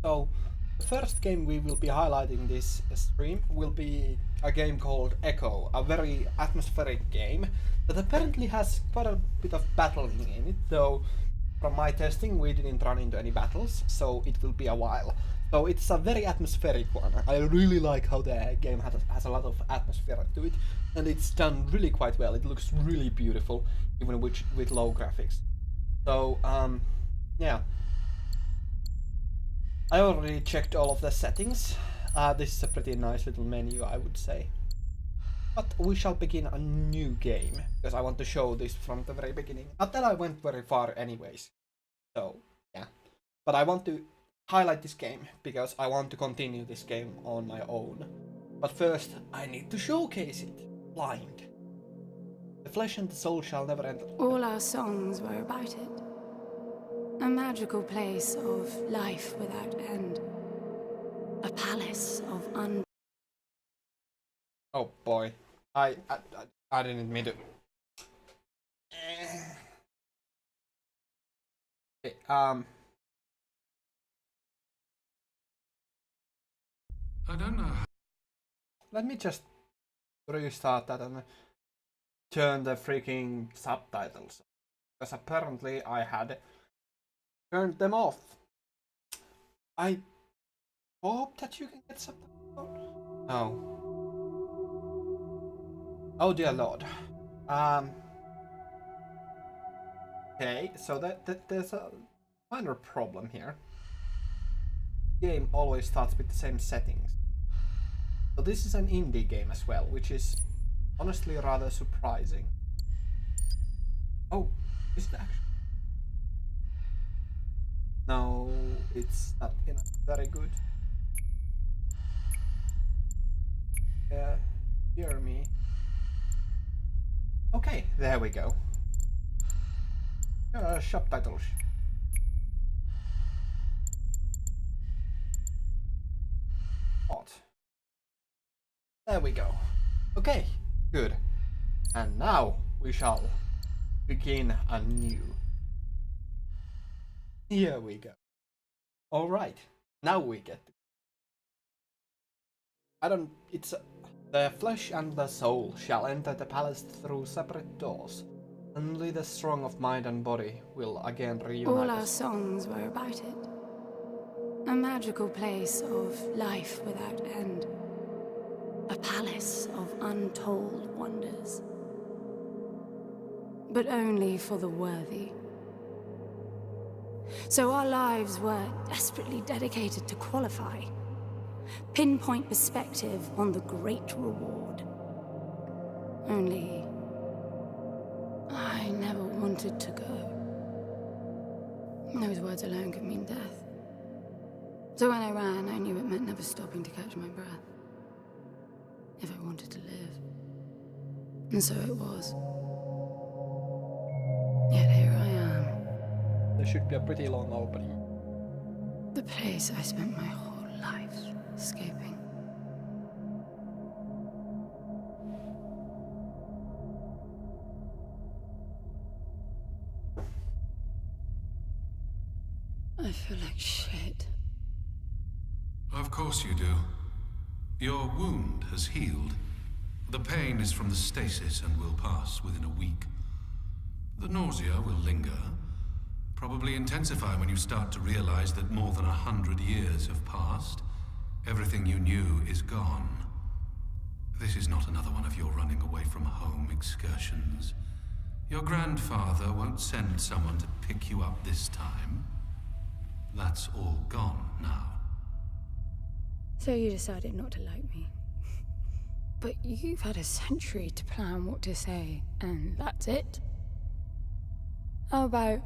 So, the first game we will be highlighting this stream will be a game called Echo, a very atmospheric game that apparently has quite a bit of battling in it, though from my testing we didn't run into any battles, so it will be a while. So it's a very atmospheric one. I really like how the game has a lot of atmosphere to it, and it's done really quite well. It looks really beautiful, even with low graphics. So, yeah. I already checked all of the settings. This is a pretty nice little menu, I would say. But we shall begin a new game, because I want to show this from the very beginning. Not that I went very far anyways. So, yeah. But I want to highlight this game, because I want to continue this game on my own. But first, I need to showcase it. Blind. The flesh and the soul shall never enter. All our songs were about it. A magical place of life without end. A palace of Oh boy. I didn't mean to. Okay, I don't know. let me just restart that and turn the freaking subtitles. Because apparently I had turned them off. I hope that you can get subtitles on. No. Oh dear lord. Okay, so there's a minor problem here. The game always starts with the same settings. So this is an indie game as well, which is honestly rather surprising. Oh, is it actually? No, it's not very good. Hear me. Okay, there we go. Subtitles. What? There we go. Okay, good. And now we shall begin anew. Here we go. Alright, now we get the flesh and the soul shall enter the palace through separate doors. Only the strong of mind and body will again reunite all our us. songs were about it. A magical place of life without end. A palace of untold wonders. But only for the worthy. So our lives were desperately dedicated to qualify. Pinpoint perspective on the great reward. Only I never wanted to go. Those words alone could mean death. So when I ran, I knew it meant never stopping to catch my breath. If I wanted to live. And so it was. Yet here I am. There should be a pretty long opening. The place I spent my whole life escaping. I feel like shit. Of course you do. Your wound has healed. The pain is from the stasis and will pass within a week. The nausea will linger, probably intensify when you start to realize that more than 100 years have passed. Everything you knew is gone. This is not another one of your running away from home excursions. Your grandfather won't send someone to pick you up this time. That's all gone now. So you decided not to like me. But you've had a century to plan what to say, and that's it? How about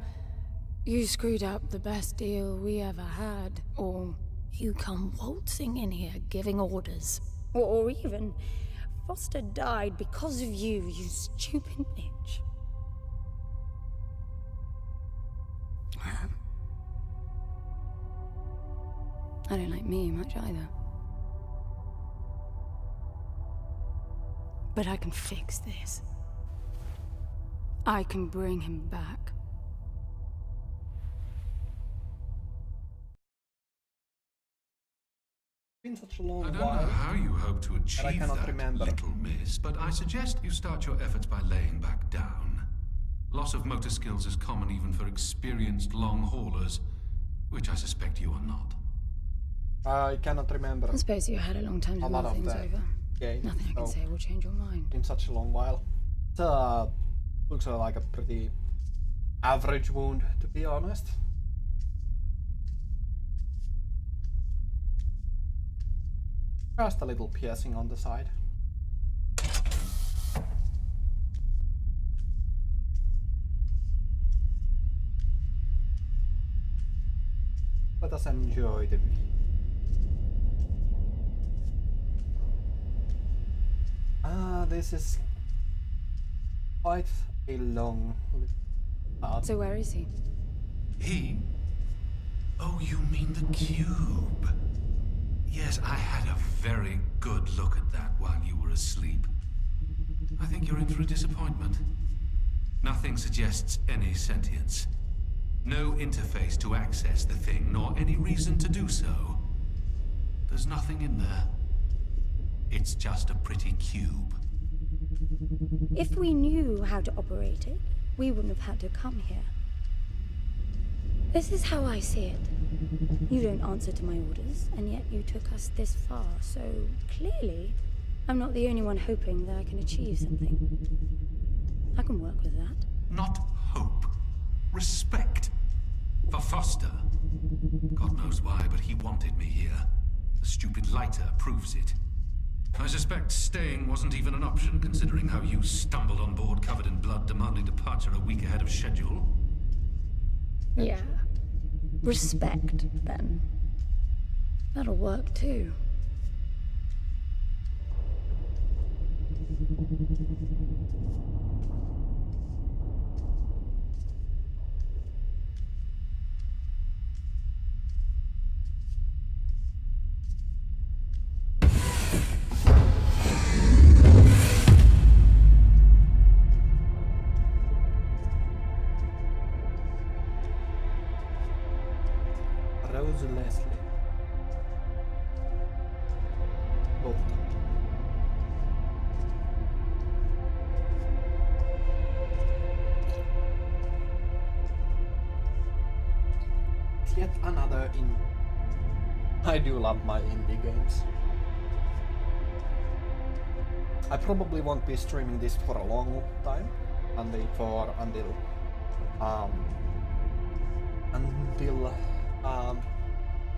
you screwed up the best deal we ever had, or you come waltzing in here giving orders, or even Foster died because of you, you stupid bitch. I don't like me much either. But I can fix this. I can bring him back. been such a long I don't while. know how you hope to achieve cannot that, remember. little miss, but I suggest you start your efforts by laying back down. Loss of motor skills is common even for experienced long haulers, which I suspect you are not. I cannot remember I suppose you had a long time a to lot mull of things the over. game. Nothing I can so say will change your mind. in such a long while. It looks like a pretty average wound, to be honest. Just a little piercing on the side. Let us enjoy the view. This is quite a long path. So where is he? He? Oh, you mean the cube? Yes, I had a very good look at that while you were asleep. I think you're in for a disappointment. Nothing suggests any sentience. No interface to access the thing, nor any reason to do so. There's nothing in there. It's just a pretty cube. If we knew how to operate it, we wouldn't have had to come here. This is how I see it. You don't answer to my orders, and yet you took us this far, so clearly I'm not the only one hoping that I can achieve something. I can work with that. Not hope. Respect. For Foster. God knows why, but he wanted me here. The stupid lighter proves it. I suspect staying wasn't even an option, considering how you stumbled on board covered in blood, demanding departure a week ahead of schedule. Yeah. Respect, then. That'll work too. Rose Leslie. Bolton. Yet another in. I do love my indie games. I probably won't be streaming this for a long time, until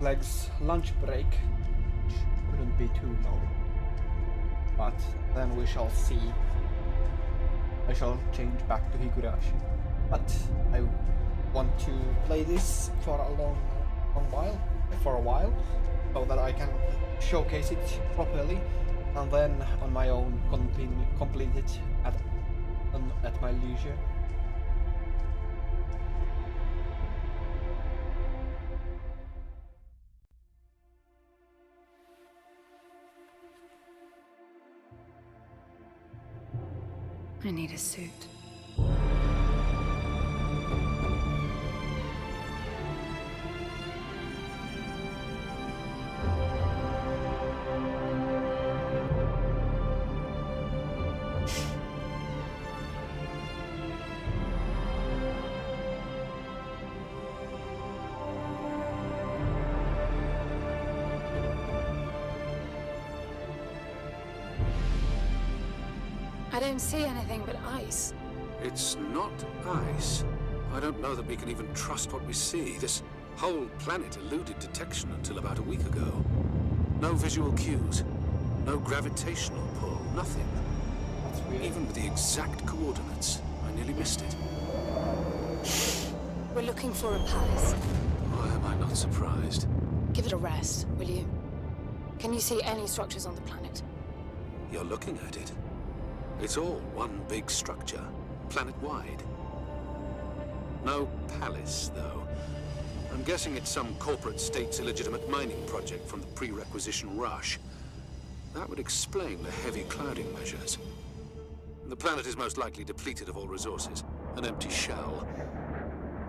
Leg's lunch break, which wouldn't be too long. But then we shall see. I shall change back to Higurashi. But I want to play this for a while, so that I can showcase it properly, and then on my own complete it at my leisure. I need a suit. I don't see anything but ice. It's not ice. I don't know that we can even trust what we see. This whole planet eluded detection until about a week ago. No visual cues, no gravitational pull, nothing. That's weird. Even with the exact coordinates, I nearly missed it. We're looking for a palace. Why am I not surprised? Give it a rest, will you? Can you see any structures on the planet? You're looking at it. It's all one big structure, planet-wide. No palace, though. I'm guessing it's some corporate state's illegitimate mining project from the pre-requisition rush. That would explain the heavy clouding measures. The planet is most likely depleted of all resources. An empty shell.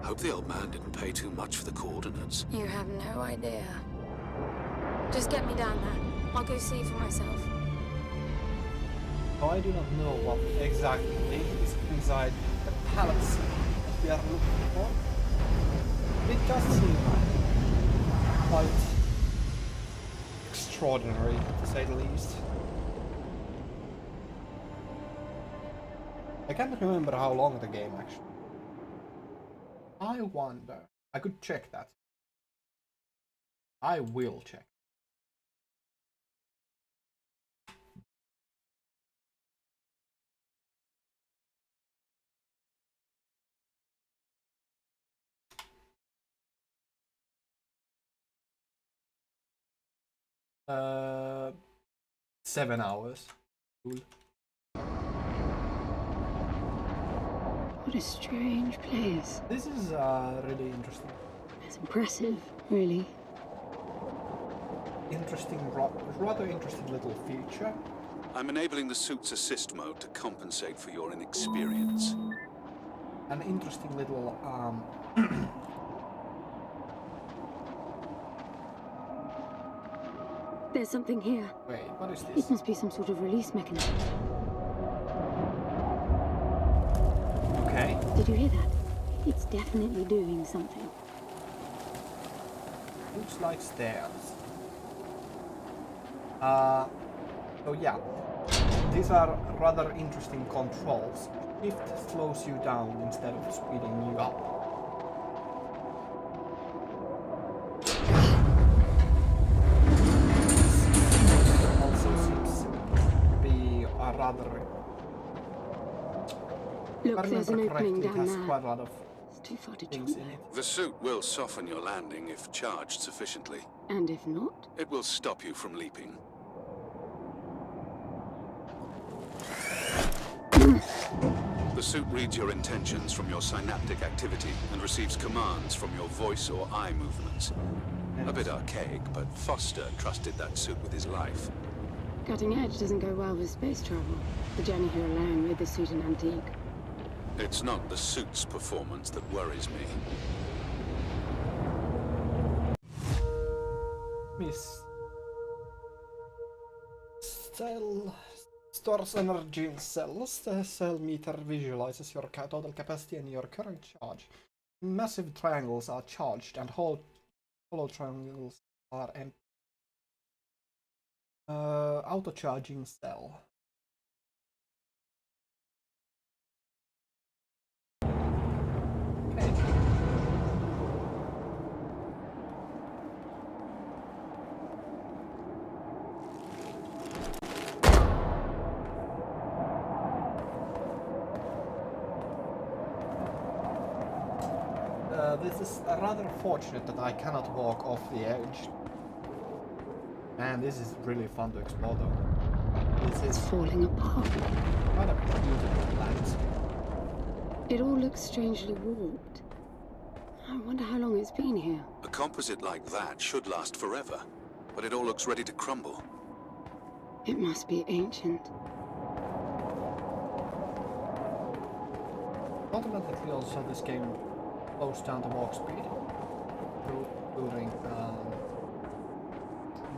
Hope the old man didn't pay too much for the coordinates. You have no idea. Just get me down there. I'll go see for myself. So I do not know what exactly is inside the palace that we are looking for. It does seem quite extraordinary, to say the least. I can't remember how long the game actually. I wonder. I could check that. I will check. Uh, 7 hours. Cool. What a strange place. This is really interesting. It's impressive, really. Interesting, rather interesting little feature. I'm enabling the suit's assist mode to compensate for your inexperience. An interesting little There's something here. Wait, what is It this? must be some sort of release mechanism. Okay. Did you hear that? It's definitely doing something. Looks like stairs. So yeah, these are rather interesting controls. Shift slows you down instead of speeding you up. Also seems to be a rather... Look, if I there's an remember opening correctly, it down has there. quite a lot of It's too far to things jump. in it. The suit will soften your landing if charged sufficiently. And if not? It will stop you from leaping. The suit reads your intentions from your synaptic activity and receives commands from your voice or eye movements. A bit archaic, but Foster trusted that suit with his life. Cutting edge doesn't go well with space travel. The journey here alone made the suit an antique. It's not the suit's performance that worries me. Miss Cell stores energy in cells. The cell meter visualizes your total capacity and your current charge. Massive triangles are charged and hollow triangles are empty. Auto-charging cell. Okay. This is rather fortunate that I cannot walk off the edge. And this is really fun to explore though. This It's is falling apart. quite a beautiful landscape. It all looks strangely warped. I wonder how long it's been here. A composite like that should last forever, but it all looks ready to crumble. It must be ancient. Automatically also this game slows down the walk speed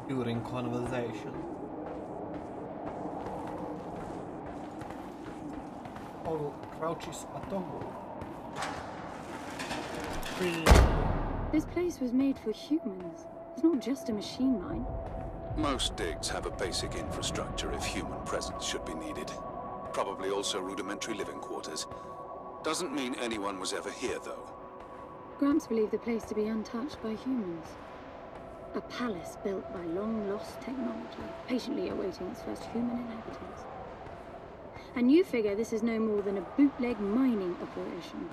during conversation. Oh, crouches a toggle. This place was made for humans. It's not just a machine mine. Most digs have a basic infrastructure if human presence should be needed. Probably also rudimentary living quarters. Doesn't mean anyone was ever here, though. Gramps believed the place to be untouched by humans. A palace built by long-lost technology, patiently awaiting its first human inhabitants. And you figure this is no more than a bootleg mining operation.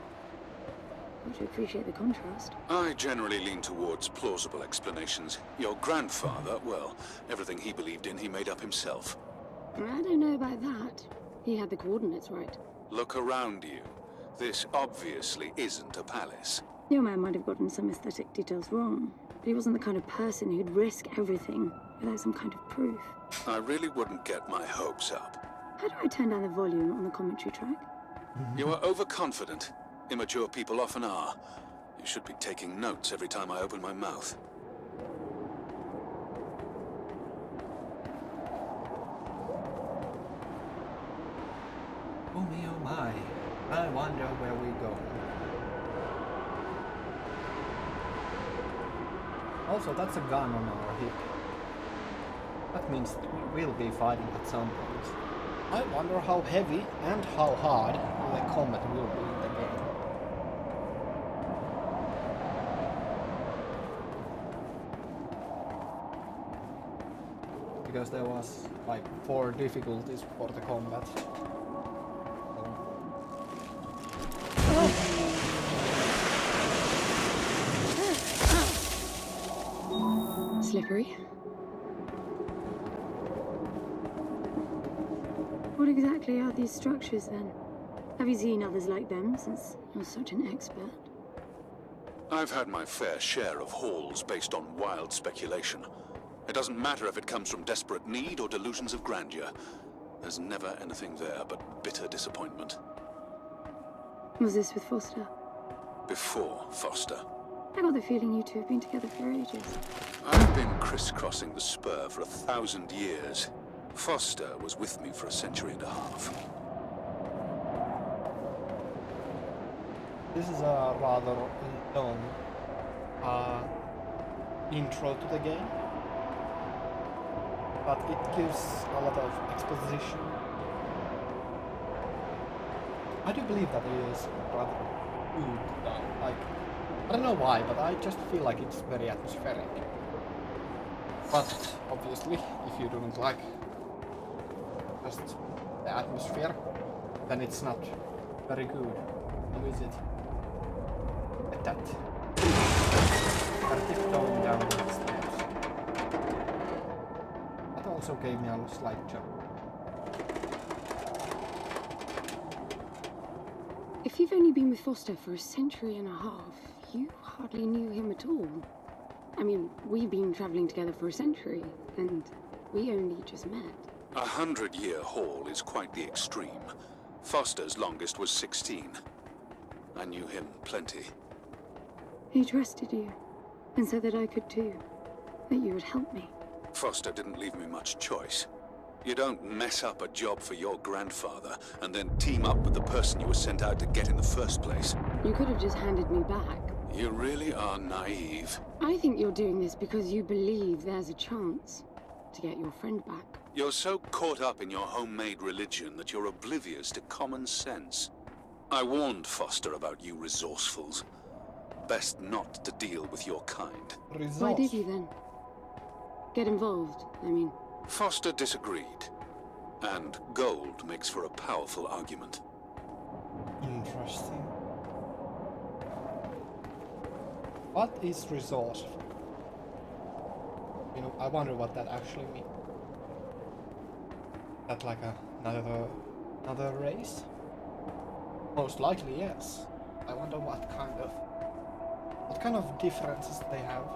Would you appreciate the contrast? I generally lean towards plausible explanations. Your grandfather, well, everything he believed in he made up himself. I don't know about that. He had the coordinates right. Look around you. This obviously isn't a palace. Your man might have gotten some aesthetic details wrong, but he wasn't the kind of person who'd risk everything without some kind of proof. I really wouldn't get my hopes up. How do I turn down the volume on the commentary track? You are overconfident. Immature people often are. You should be taking notes every time I open my mouth. me, oh my. I wonder where we go. Also, that's a gun on our hip. That means we will be fighting at some point. I wonder how heavy and how hard the combat will be in the game. Because there was like 4 difficulties for the combat. Slippery. What exactly are these structures then? Have you seen others like them since you're such an expert? I've had my fair share of halls based on wild speculation. It doesn't matter if it comes from desperate need or delusions of grandeur. There's never anything there but bitter disappointment. Was this with Foster? Before Foster. I got the feeling you two have been together for ages. I've been crisscrossing the spur for 1,000 years. Foster was with me for a century and a half. This is a rather long intro to the game, but it gives a lot of exposition. I do believe that it is rather good done. Like, I don't know why, but I just feel like it's very atmospheric. But obviously, if you don't like just the atmosphere, then it's not very good. How is it? Like that. Gotta tiptoe down the stairs. That also gave me a slight jump. If you've only been with Foster for a century and a half, you hardly knew him at all. I mean, we've been traveling together for a century, and we only just met. 100-year haul is quite the extreme. Foster's longest was 16. I knew him plenty. He trusted you, and said that I could too, that you would help me. Foster didn't leave me much choice. You don't mess up a job for your grandfather and then team up with the person you were sent out to get in the first place. You could have just handed me back. You really are naive. I think you're doing this because you believe there's a chance to get your friend back. You're so caught up in your homemade religion that you're oblivious to common sense. I warned Foster about you resourcefuls. Best not to deal with your kind. Why did you then? Get involved, I mean. Foster disagreed. And gold makes for a powerful argument. Interesting. What is resourceful? You know, I wonder what that actually means. That like another race? Most likely, yes. I wonder what kind of differences they have.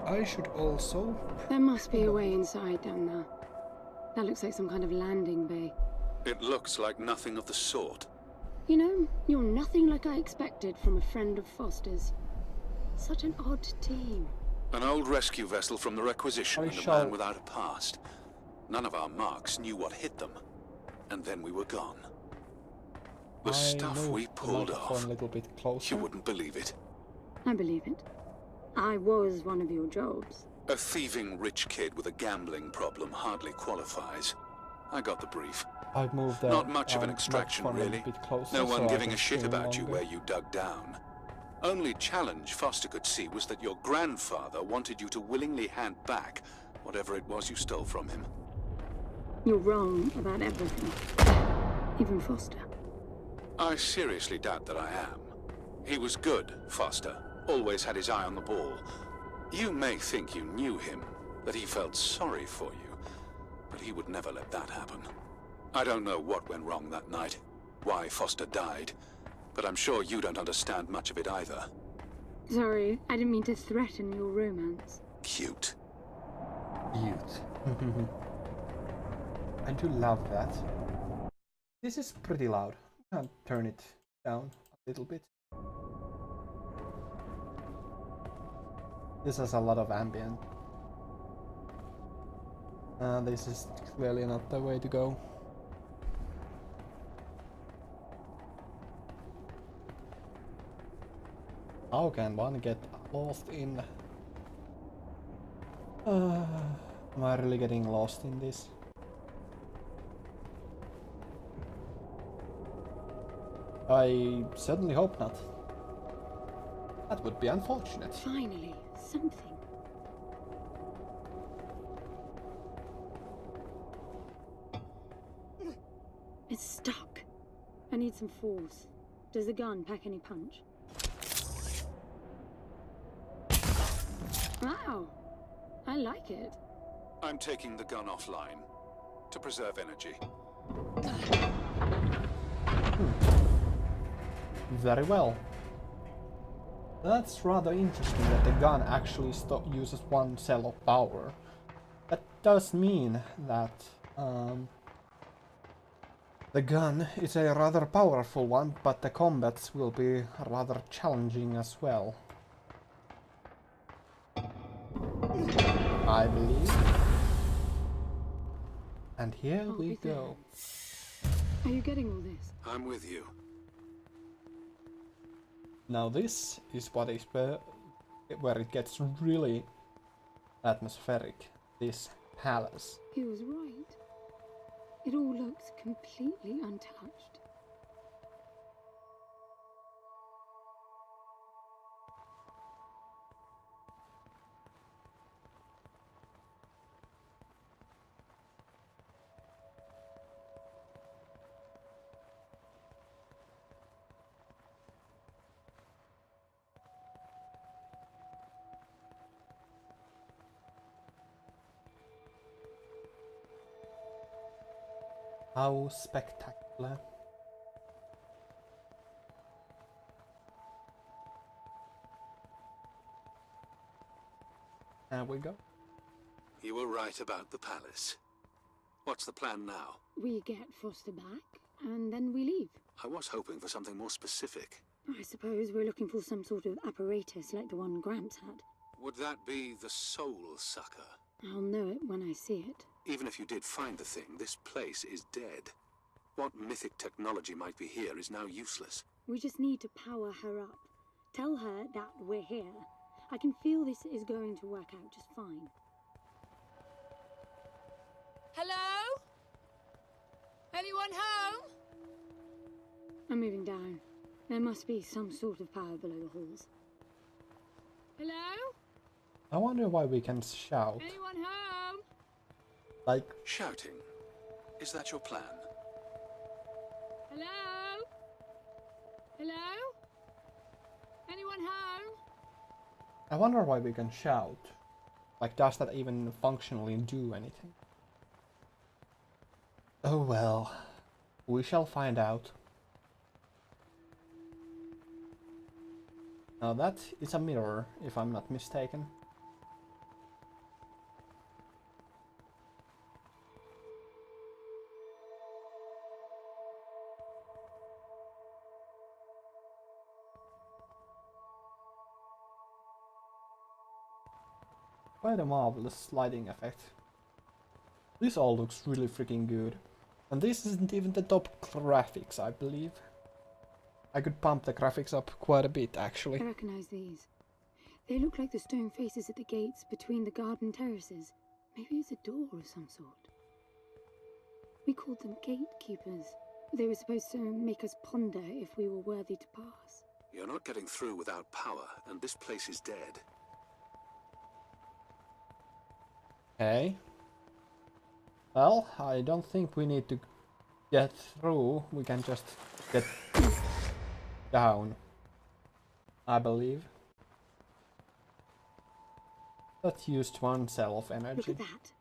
I should also... There must be a way inside down there. That looks like some kind of landing bay. It looks like nothing of the sort. You know, you're nothing like I expected from a friend of Foster's. Such an odd team. An old rescue vessel from the Requisition and a man without a past. None of our marks knew what hit them. And then we were gone. The stuff we pulled off, a little bit closer. you wouldn't believe it. I believe it. I was one of your jobs. A thieving rich kid with a gambling problem hardly qualifies. I got the brief. I've moved Not much of an extraction, really. No one giving a shit about you where you dug down. Only challenge Foster could see was that your grandfather wanted you to willingly hand back whatever it was you stole from him. You're wrong about everything. Even Foster. I seriously doubt that I am. He was good, Foster. Always had his eye on the ball. You may think you knew him, that he felt sorry for you, but he would never let that happen. I don't know what went wrong that night, why Foster died, but I'm sure you don't understand much of it either. Sorry, I didn't mean to threaten your romance. Cute. Cute. I do love that. This is pretty loud. I'll turn it down a little bit. This has a lot of ambient. This is clearly not the way to go. How can one get lost in... am I really getting lost in this? I certainly hope not. That would be unfortunate. Finally, something. It's stuck. I need some force. Does the gun pack any punch? Wow, I like it. I'm taking the gun offline to preserve energy. Very well. That's rather interesting that the gun actually uses one cell of power. That does mean that the gun is a rather powerful one, but the combats will be rather challenging as well. I believe. And here we go. Are you getting all this? I'm with you. Now this is what is where it gets really atmospheric. This palace. He was right. It all looks completely untouched. How spectacular. There we go. You were right about the palace. What's the plan now? We get Foster back, and then we leave. I was hoping for something more specific. I suppose we're looking for some sort of apparatus like the one Gramps had. Would that be the Soul Sucker? I'll know it when I see it. Even if you did find the thing, this place is dead. What mythic technology might be here is now useless. We just need to power her up. Tell her that we're here. I can feel this is going to work out just fine. Hello? Anyone home? I'm moving down. There must be some sort of power below the halls. Hello? I wonder why we can shout. Anyone home? Like, Shouting. Is that your plan? Hello? Hello? Anyone home? I wonder why we can shout. Like, does that even functionally do anything? Oh well. We shall find out. Now that is a mirror, if I'm not mistaken. Quite a marvelous lighting effect. This all looks really freaking good. And this isn't even the top graphics, I believe. I could pump the graphics up quite a bit, actually. I recognize these. They look like the stone faces at the gates between the garden terraces. Maybe it's a door of some sort. We called them gatekeepers. They were supposed to make us ponder if we were worthy to pass. You're not getting through without power, and this place is dead. Okay. Well, I don't think we need to get through. We can just get down, I believe. That used one cell of Look energy. at that.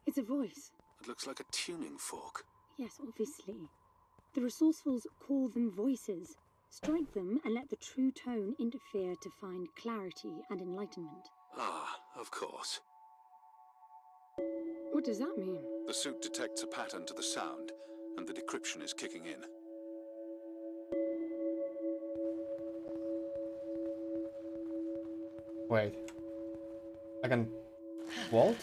It's a voice. It looks like a tuning fork. Yes, obviously. The resourcefuls call them voices. Strike them and let the true tone interfere to find clarity and enlightenment. Ah, of course. What does that mean? The suit detects a pattern to the sound, and the decryption is kicking in. Wait, I can vault?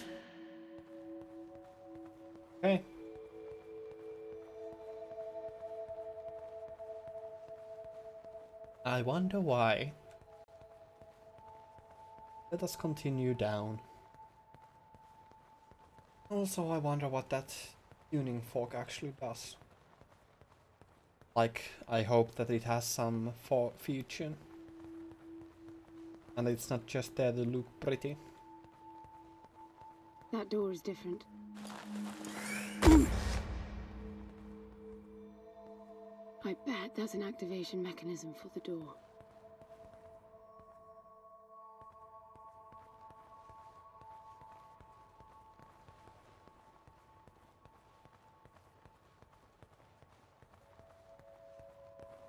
Okay. I wonder why. Let us continue down. Also, I wonder what that tuning fork actually does. Like, I hope that it has some feature. And it's not just there to look pretty. That door is different. I bet that's an activation mechanism for the door.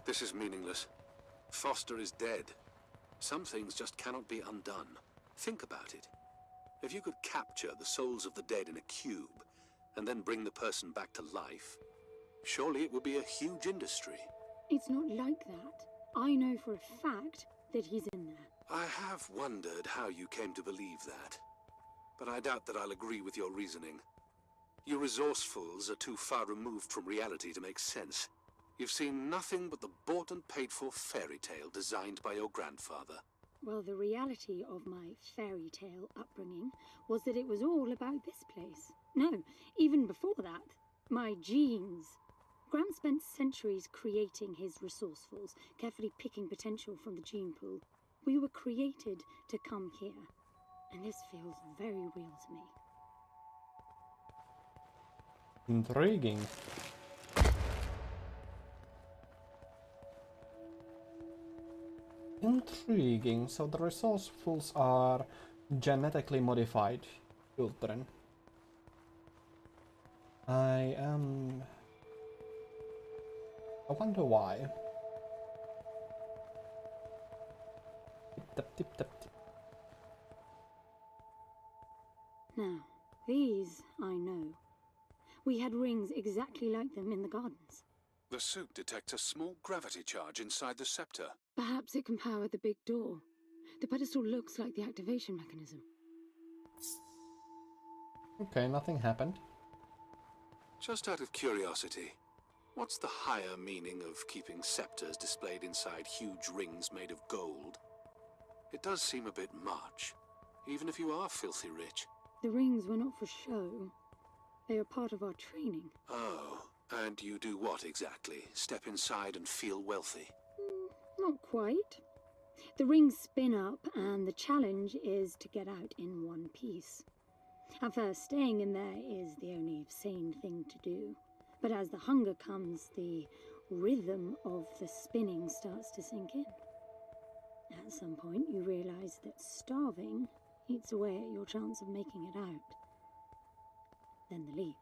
This is meaningless. Foster is dead. Some things just cannot be undone. Think about it. If you could capture the souls of the dead in a cube, and then bring the person back to life, surely it would be a huge industry. It's not like that. I know for a fact that he's in there. I have wondered how you came to believe that. But I doubt that I'll agree with your reasoning. You resourcefuls are too far removed from reality to make sense. You've seen nothing but the bought and paid for fairy tale designed by your grandfather. Well, the reality of my fairy tale upbringing was that it was all about this place. No, even before that, my genes. Graham spent centuries creating his resourcefuls, carefully picking potential from the gene pool. We were created to come here, and this feels very real to me. Intriguing. Intriguing. So the resourcefuls are genetically modified children. I wonder why. Tip, tip, tip, tip. Now, these I know. We had rings exactly like them in the gardens. The suit detects a small gravity charge inside the scepter. Perhaps it can power the big door. The pedestal looks like the activation mechanism. Okay, nothing happened. Just out of curiosity, what's the higher meaning of keeping scepters displayed inside huge rings made of gold? It does seem a bit much, even if you are filthy rich. The rings were not for show. They are part of our training. Oh, and you do what exactly? Step inside and feel wealthy? Not quite. The rings spin up, and the challenge is to get out in one piece. At first, staying in there is the only sane thing to do. But as the hunger comes, the rhythm of the spinning starts to sink in. At some point, you realize that starving eats away at your chance of making it out. Then the leap.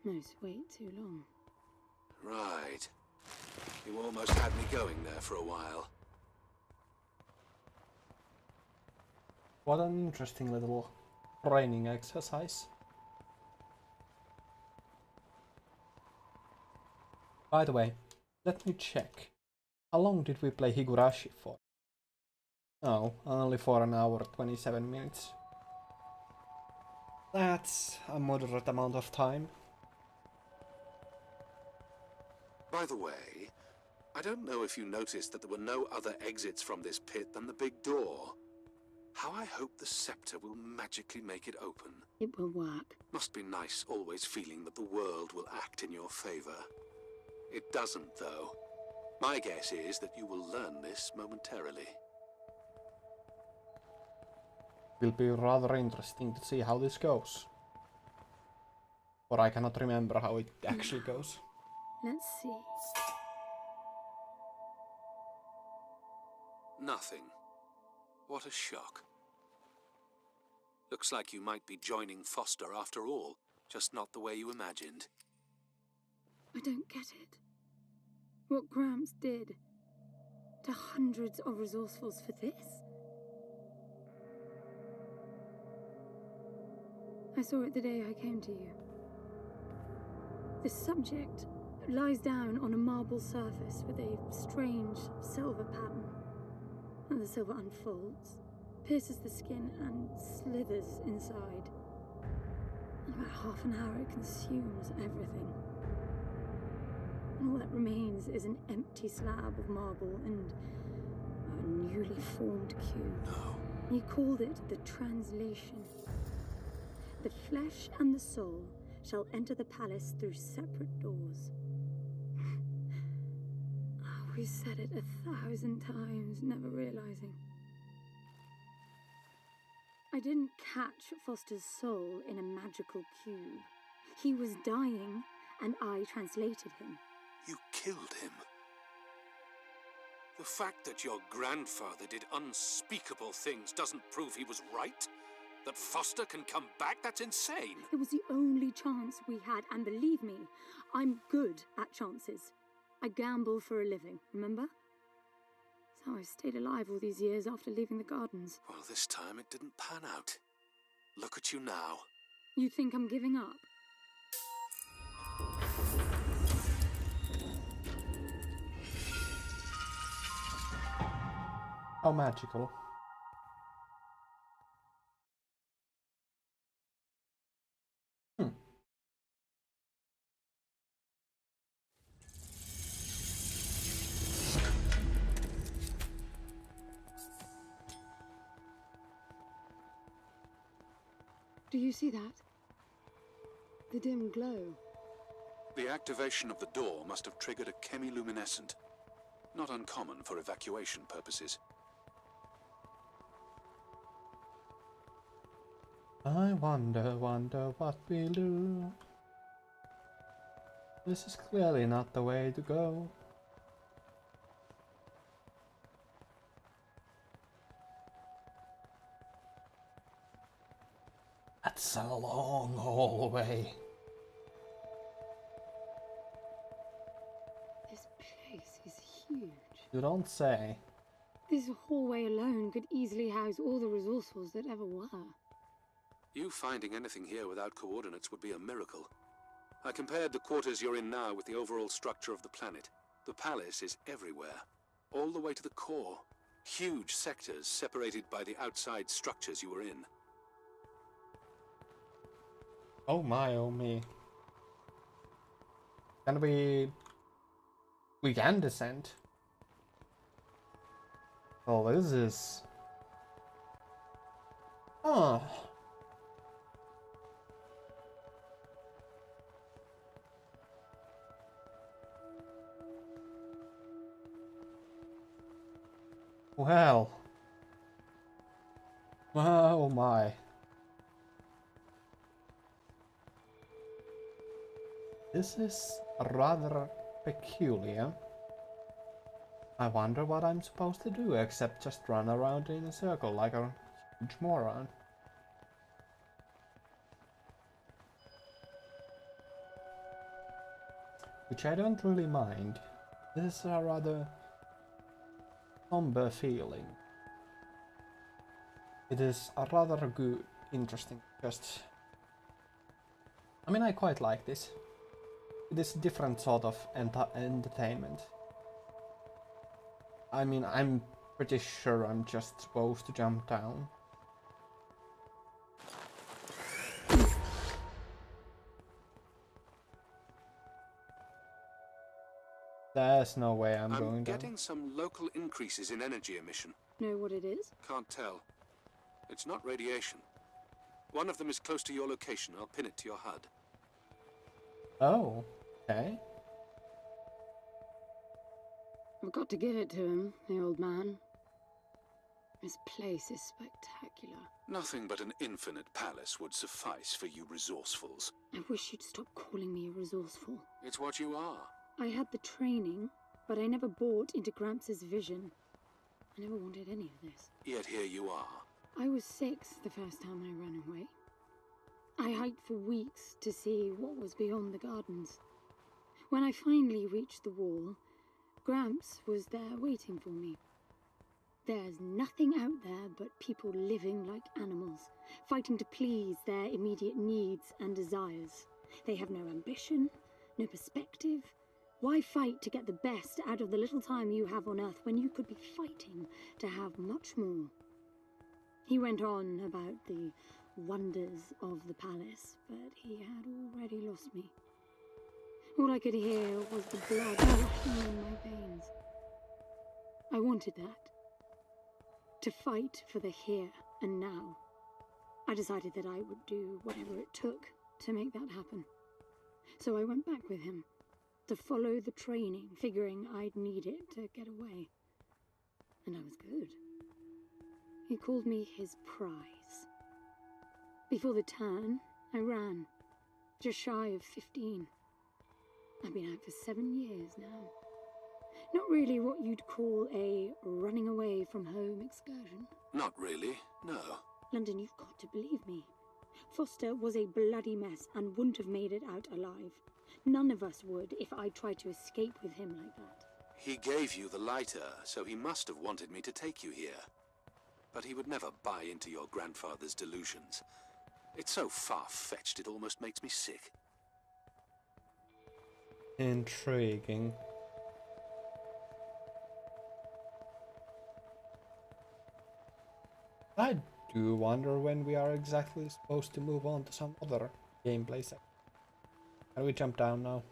No, wait too long. Right. You almost had me going there for a while. What an interesting little training exercise. By the way, let me check. How long did we play Higurashi for? Oh, only for an hour 27 minutes. That's a moderate amount of time. By the way, I don't know if you noticed that there were no other exits from this pit than the big door. How I hope the scepter will magically make it open. It will work. Must be nice always feeling that the world will act in your favor. It doesn't, though. My guess is that you will learn this momentarily. Will be rather interesting to see how this goes. For I cannot remember how it actually goes. Let's see. Nothing. What a shock. Looks like you might be joining Foster after all, just not the way you imagined. I don't get it. What Gramps did to hundreds of resourcefuls for this? I saw it the day I came to you. The subject lies down on a marble surface with a strange silver pattern. And the silver unfolds, pierces the skin and slithers inside. In about half an hour, it consumes everything. And all that remains is an empty slab of marble and a newly formed cube. No. He called it the translation. The flesh and the soul shall enter the palace through separate doors. We said it 1,000 times, never realizing. I didn't catch Foster's soul in a magical cube. He was dying, and I translated him. You killed him. The fact that your grandfather did unspeakable things doesn't prove he was right? That Foster can come back? That's insane! It was the only chance we had, and believe me, I'm good at chances. I gamble for a living, remember? That's how I stayed alive all these years after leaving the gardens. Well, this time it didn't pan out. Look at you now. You think I'm giving up? How magical. Do you see that? The dim glow. The activation of the door must have triggered a chemiluminescent. Not uncommon for evacuation purposes. I wonder what we'll do. This is clearly not the way to go. That's a long hallway. This place is huge. You don't say. This hallway alone could easily house all the resourcefuls that ever were. You finding anything here without coordinates would be a miracle. I compared the quarters you're in now with the overall structure of the planet. The palace is everywhere, all the way to the core. Huge sectors separated by the outside structures you were in. Oh my, oh me. Can we... We can descend. Oh, this is... Oh. Well. Oh my. This is rather peculiar. I wonder what I'm supposed to do except just run around in a circle like a huge moron. Which I don't really mind. This is a rather somber feeling. It is a rather good, interesting, just... I mean, I quite like this. It is a different sort of entertainment. I mean, I'm pretty sure I'm just supposed to jump down. There's no way I'm going down. I'm getting some local increases in energy emission. Know what it is? Can't tell. It's not radiation. One of them is close to your location. I'll pin it to your HUD. Oh, okay. I've got to give it to him, the old man. This place is spectacular. Nothing but an infinite palace would suffice for you resourcefuls. I wish you'd stop calling me a resourceful. It's what you are. I had the training, but I never bought into Gramps' vision. I never wanted any of this. Yet here you are. I was 6 the first time I ran away. I hiked for weeks to see what was beyond the gardens. When I finally reached the wall, Gramps was there waiting for me. There's nothing out there but people living like animals, fighting to please their immediate needs and desires. They have no ambition, no perspective. Why fight to get the best out of the little time you have on Earth when you could be fighting to have much more? He went on about the wonders of the palace, but he had already lost me. All I could hear was the blood rushing in my veins. I wanted that. To fight for the here and now. I decided that I would do whatever it took to make that happen. So I went back with him, to follow the training, figuring I'd need it to get away. And I was good. He called me his prize. Before the turn, I ran, just shy of 15. I've been out for 7 years now. Not really what you'd call a running away from home excursion. Not really, no. London, you've got to believe me. Foster was a bloody mess and wouldn't have made it out alive. None of us would if I tried to escape with him like that. He gave you the lighter, so he must have wanted me to take you here. But he would never buy into your grandfather's delusions. It's so far-fetched it almost makes me sick. Intriguing. I do wonder when we are exactly supposed to move on to some other gameplay section. Can we jump down now?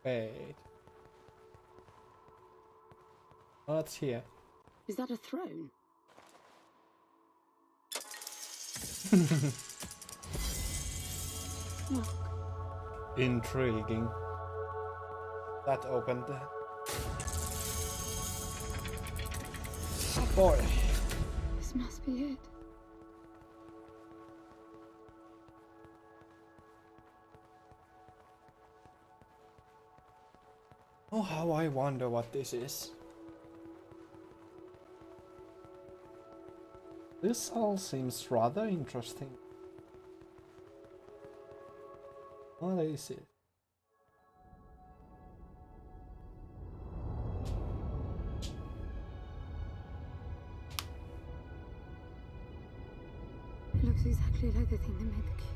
Wait. Oh, that's here. Is that a throne? Look. Intriguing. That opened. Oh boy. This must be it. Oh, how I wonder what this is. This all seems rather interesting. What is it? It looks exactly like the thing that made the cube.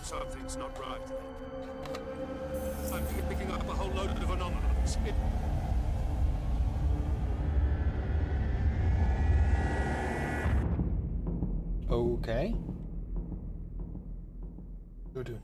Something's not right. I'm picking up a whole load of anomalies. Okay. Good.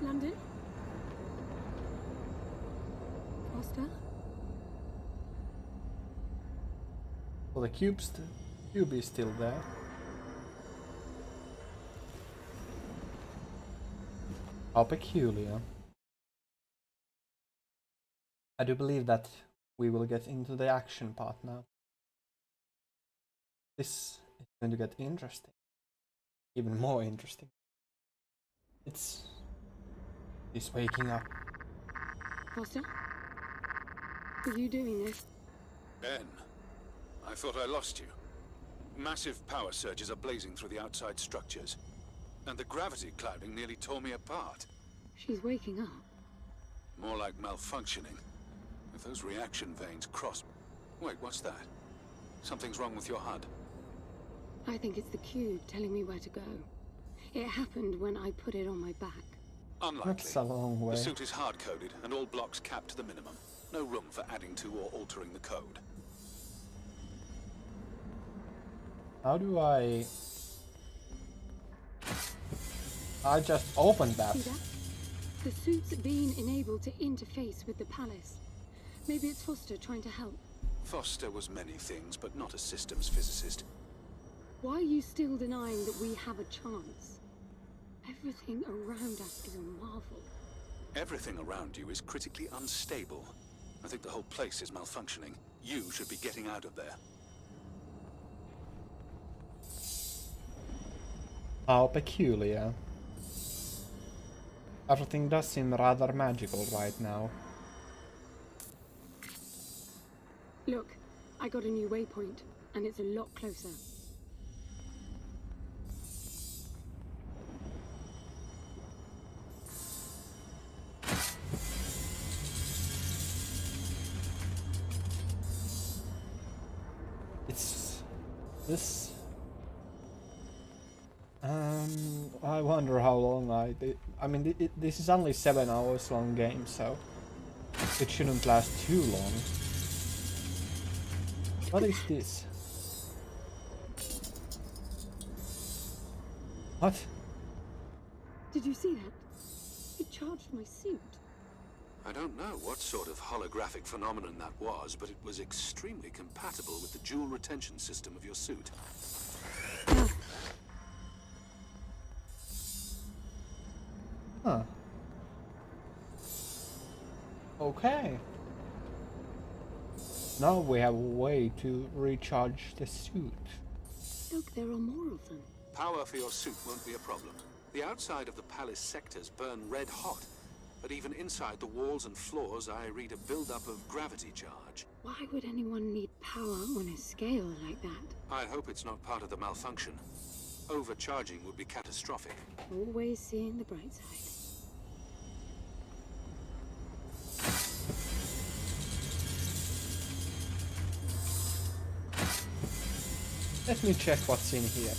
London? Foster? Well, the cube is still there. How peculiar. I do believe that we will get into the action part now. This is going to get interesting. Even more interesting. It's waking up. Foster? Are you doing this? Ben, I thought I lost you. Massive power surges are blazing through the outside structures. And the gravity clouding nearly tore me apart. She's waking up. More like malfunctioning. If those reaction veins cross... Wait, what's that? Something's wrong with your HUD. I think it's the cube telling me where to go. It happened when I put it on my back. Unlikely. That's a long way. The suit is hard-coded, and all blocks capped to the minimum. No room for adding to or altering the code. How do I just opened that. See that? The suit's been enabled to interface with the palace. Maybe it's Foster trying to help. Foster was many things, but not a systems physicist. Why are you still denying that we have a chance? Everything around us is a marvel. Everything around you is critically unstable. I think the whole place is malfunctioning. You should be getting out of there. How peculiar. Everything does seem rather magical right now. Look, I got a new waypoint, and it's a lot closer. It's this. I wonder how long I mean, this is only 7 hours long game, so it shouldn't last too long. What is this? What? Did you see that? It charged my suit. I don't know what sort of holographic phenomenon that was, but it was extremely compatible with the dual retention system of your suit. Huh. Okay. Now we have a way to recharge the suit. Look, there are more of them. Power for your suit won't be a problem. The outside of the palace sectors burn red hot, but even inside the walls and floors I read a build-up of gravity charge. Why would anyone need power on a scale like that? I hope it's not part of the malfunction. Overcharging would be catastrophic. Always seeing the bright side. Let me check what's in here.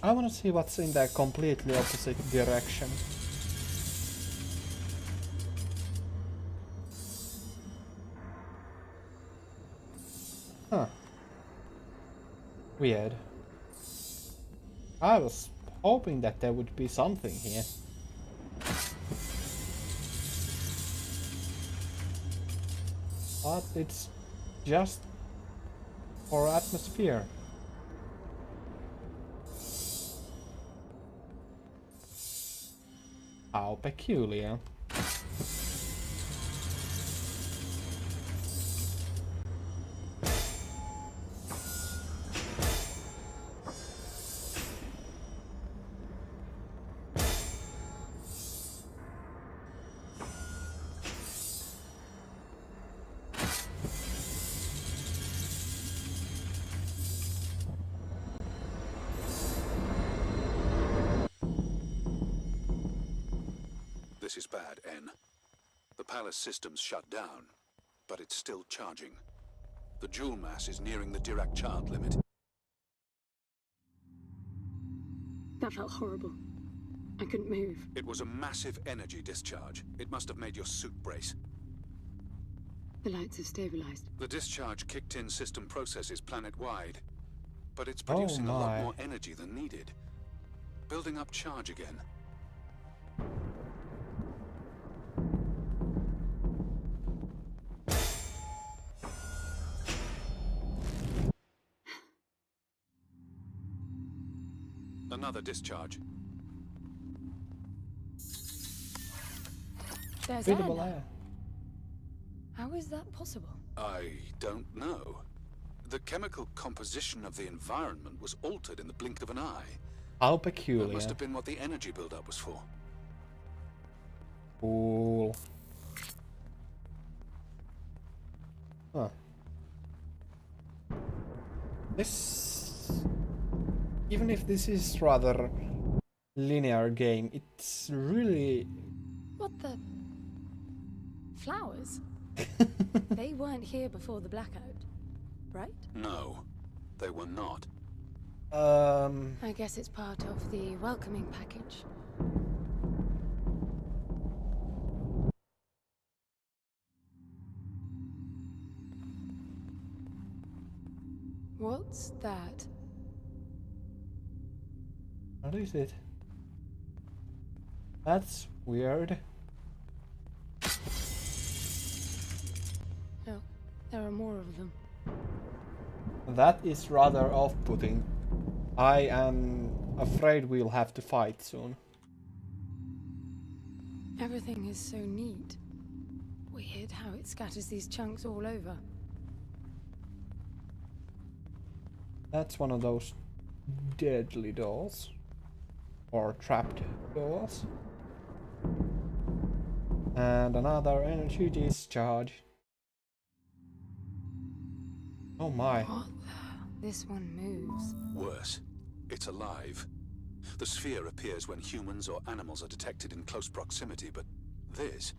I want to see what's in the completely opposite direction. Huh. Weird. I was hoping that there would be something here. But it's just for atmosphere. How peculiar. This is bad, N. The palace system's shut down, but it's still charging. The jewel mass is nearing the Dirac child limit. That felt horrible. I couldn't move. It was a massive energy discharge. It must have made your suit brace. The lights have stabilized. The discharge kicked in system processes planet-wide, but it's producing a lot more energy than needed. Building up charge again. Another discharge. There's Visible air. air. How is that possible? I don't know. The chemical composition of the environment was altered in the blink of an eye. How That peculiar. must have been what the energy buildup was for. Cool. Huh. Even if this is rather linear game, it's really... What the? Flowers? They weren't here before the blackout, right? No, they were not. I guess it's part of the welcoming package. What's that? What is it? That's weird. Look, There are more of them. That is rather off-putting. I am afraid we'll have to fight soon. Everything is so neat. Weird how it scatters these chunks all over. That's one of those deadly doors. Or trapped doors. And another energy discharge. Oh my. What the? This one moves. Worse, it's alive. The sphere appears when humans or animals are detected in close proximity, but this...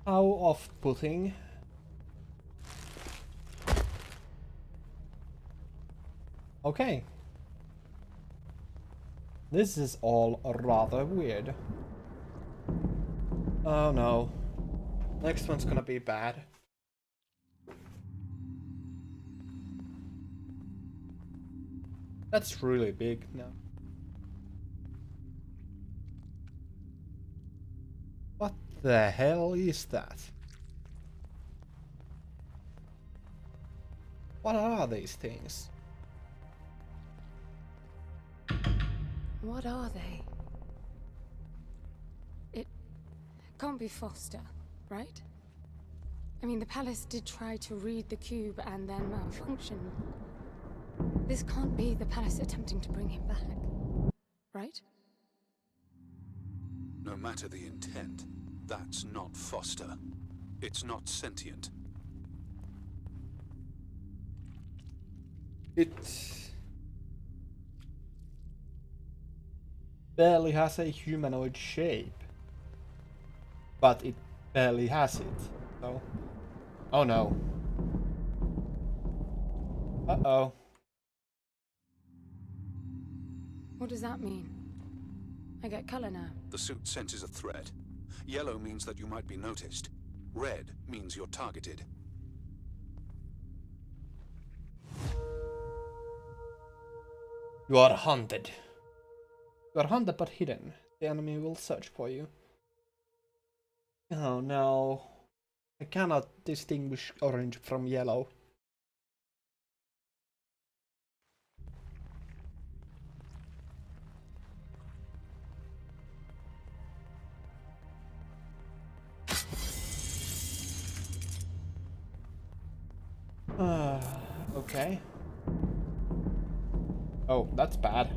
How off-putting. Okay. This is all rather weird. Oh no. Next one's gonna be bad. That's really big now. What the hell is that? What are these things? What are they? It can't be Foster, right? I mean, the palace did try to read the cube and then malfunction. This can't be the palace attempting to bring him back, right? No matter the intent, that's not Foster. It's not sentient. It barely has a humanoid shape, but it barely has it. So, oh no. Uh-oh. What does that mean? I get color now. The suit senses a threat. Yellow means that you might be noticed. Red means you're targeted. You are hunted. You are hunted but hidden. The enemy will search for you. Oh no. I cannot distinguish orange from yellow. Okay. Oh, that's bad.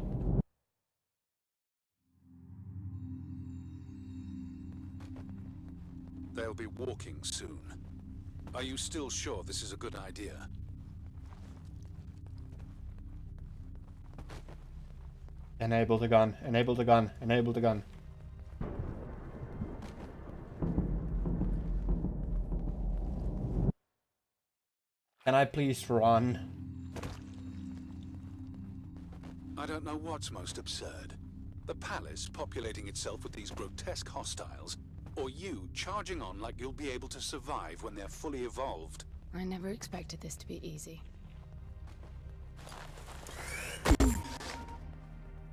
They'll be walking soon. Are you still sure this is a good idea? Enable the gun, enable the gun, enable the gun. Can I please run? I don't know what's most absurd. The palace populating itself with these grotesque hostiles, or you charging on like you'll be able to survive when they're fully evolved. I never expected this to be easy.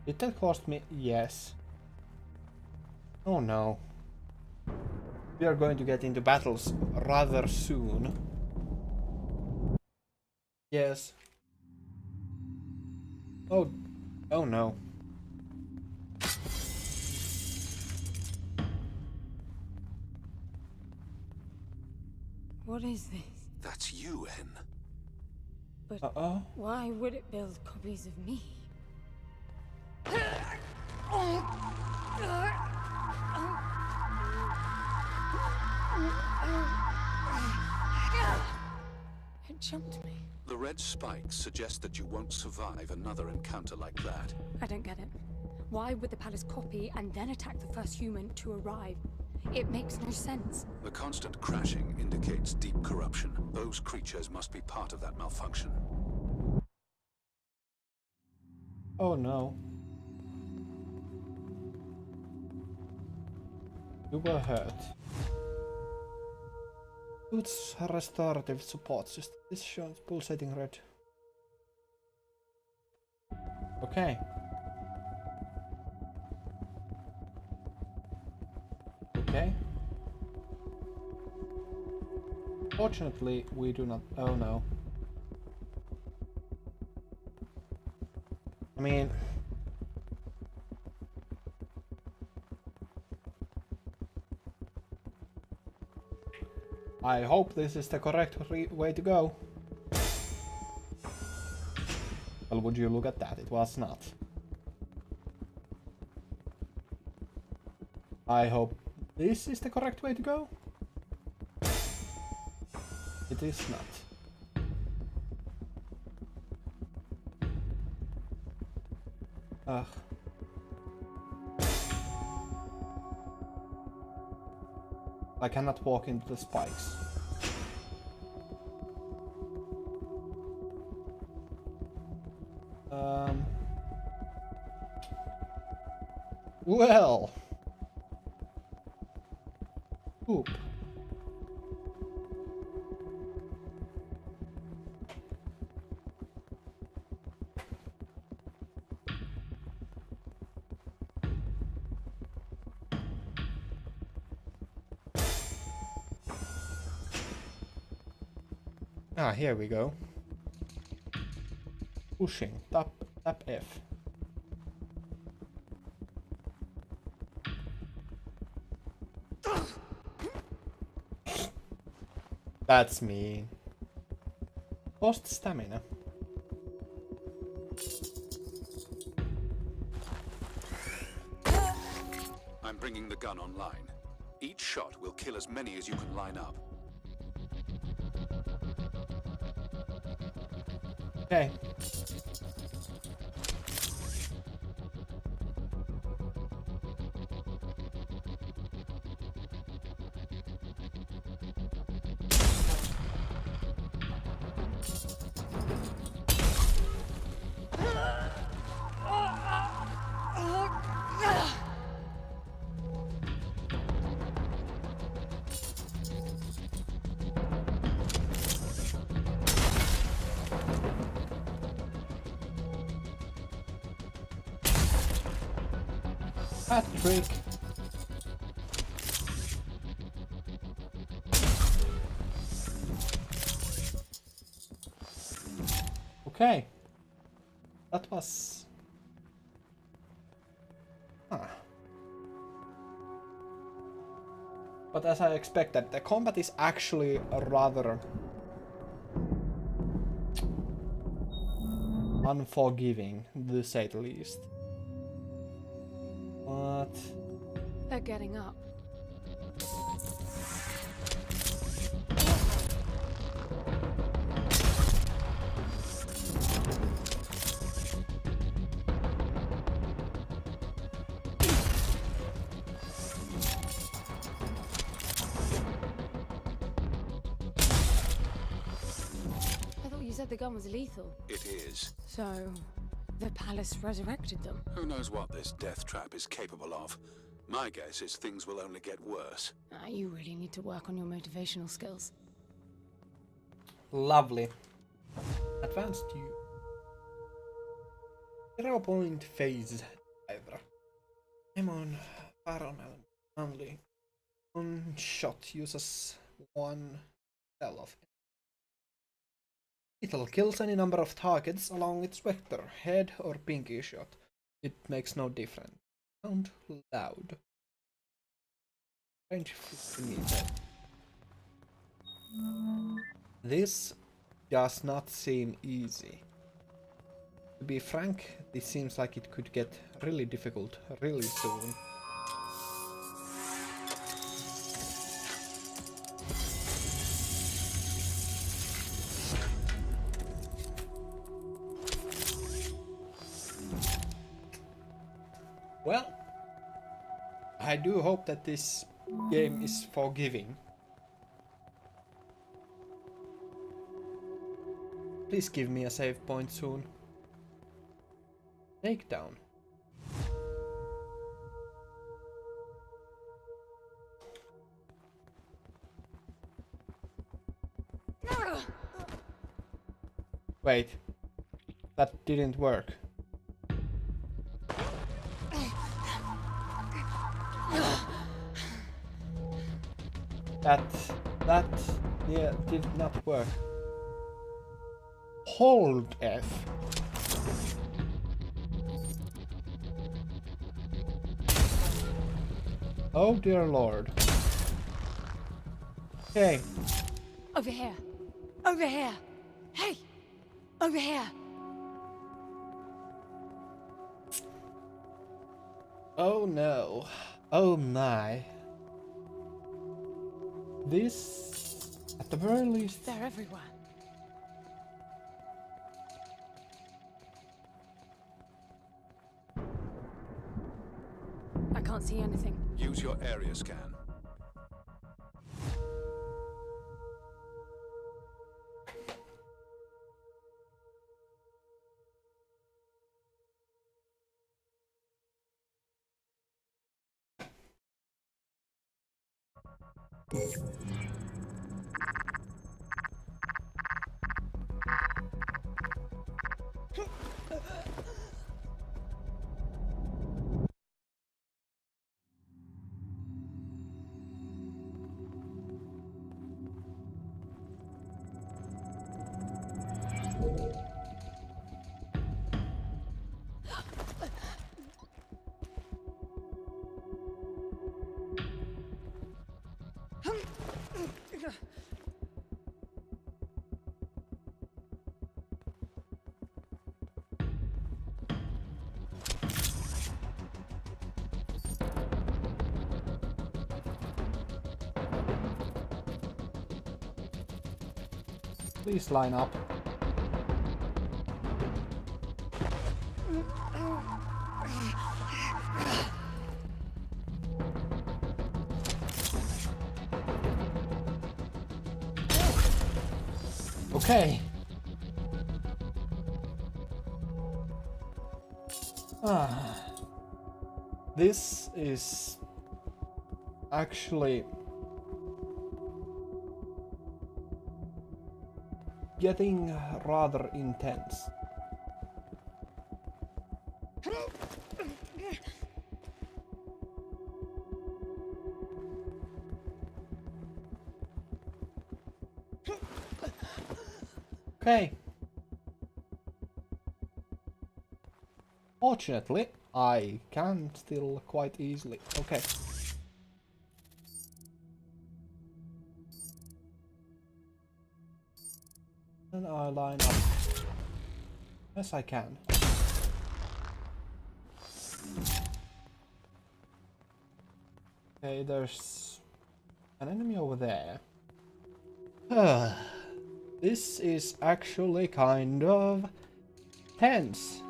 Did that cost me? Yes. Oh no. We are going to get into battles rather soon. Yes. Oh. Oh no. What is this? That's you, N. But Uh-oh. why would it build copies of me? It jumped me. The red spikes suggest that you won't survive another encounter like that. I don't get it. Why would the palace copy and then attack the first human to arrive? It makes no sense. The constant crashing indicates deep corruption. Those creatures must be part of that malfunction. Oh no. You were hurt. Suits restorative support system. This shows pulsating red. Okay. Okay. Fortunately, we do not. Oh no. I mean. I hope this is the correct way to go. Well, would you look at that? It was not. I hope this is the correct way to go. It is not. Ugh. I cannot walk into the spikes. Well. Oop. Ah, here we go. Pushing. Tap F. That's mean. Lost stamina. I'm bringing the gun online. Each shot will kill as many as you can line up. Okay. Patrick. Okay. That was... But as I expected, the combat is actually rather unforgiving, to say the least. But... They're getting up. I thought you said the gun was lethal. It is. So, the palace resurrected them. Who knows what this death trap is capable of? My guess is things will only get worse. You really need to work on your motivational skills. Lovely. Advanced you. 0-point phase diver. I'm on Paramount only. One shot uses one cell of it'll kills any number of targets along its vector, head or pinky shot. It makes no difference. Sound loud. Range 50 meters. This does not seem easy. To be frank, this seems like it could get really difficult really soon. Well, I do hope that this game is forgiving. Please give me a save point soon. Takedown. Wait. That didn't work. That yeah, did not work. Hold F. Oh dear lord. Okay. Over here. Over here. Hey! Over here. Oh no. Oh my. This, at the very least, They're everywhere. I can't see anything. Use your area scan. please line up. Okay. This is actually getting rather intense. Okay. Fortunately, I can still quite easily. Okay. And I line up. Yes, I can. Okay, there's an enemy over there. This is actually kind of tense.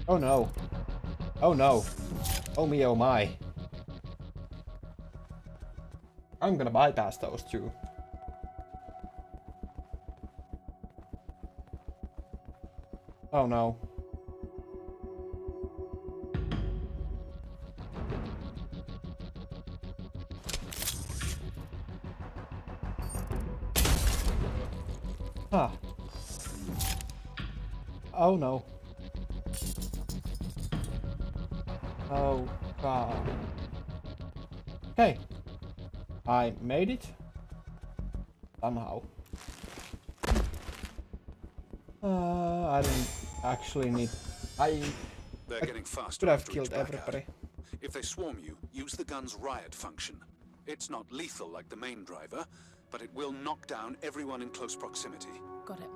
Oh no. Oh no. Oh me, oh my. I'm gonna bypass those two. Oh no. Ah. Oh no. Oh god. Okay. I made it. Somehow. I didn't actually need... They're getting faster. could have after each killed blackout. everybody. If they swarm you, use the gun's riot function. It's not lethal like the main driver, but it will knock down everyone in close proximity. Got it.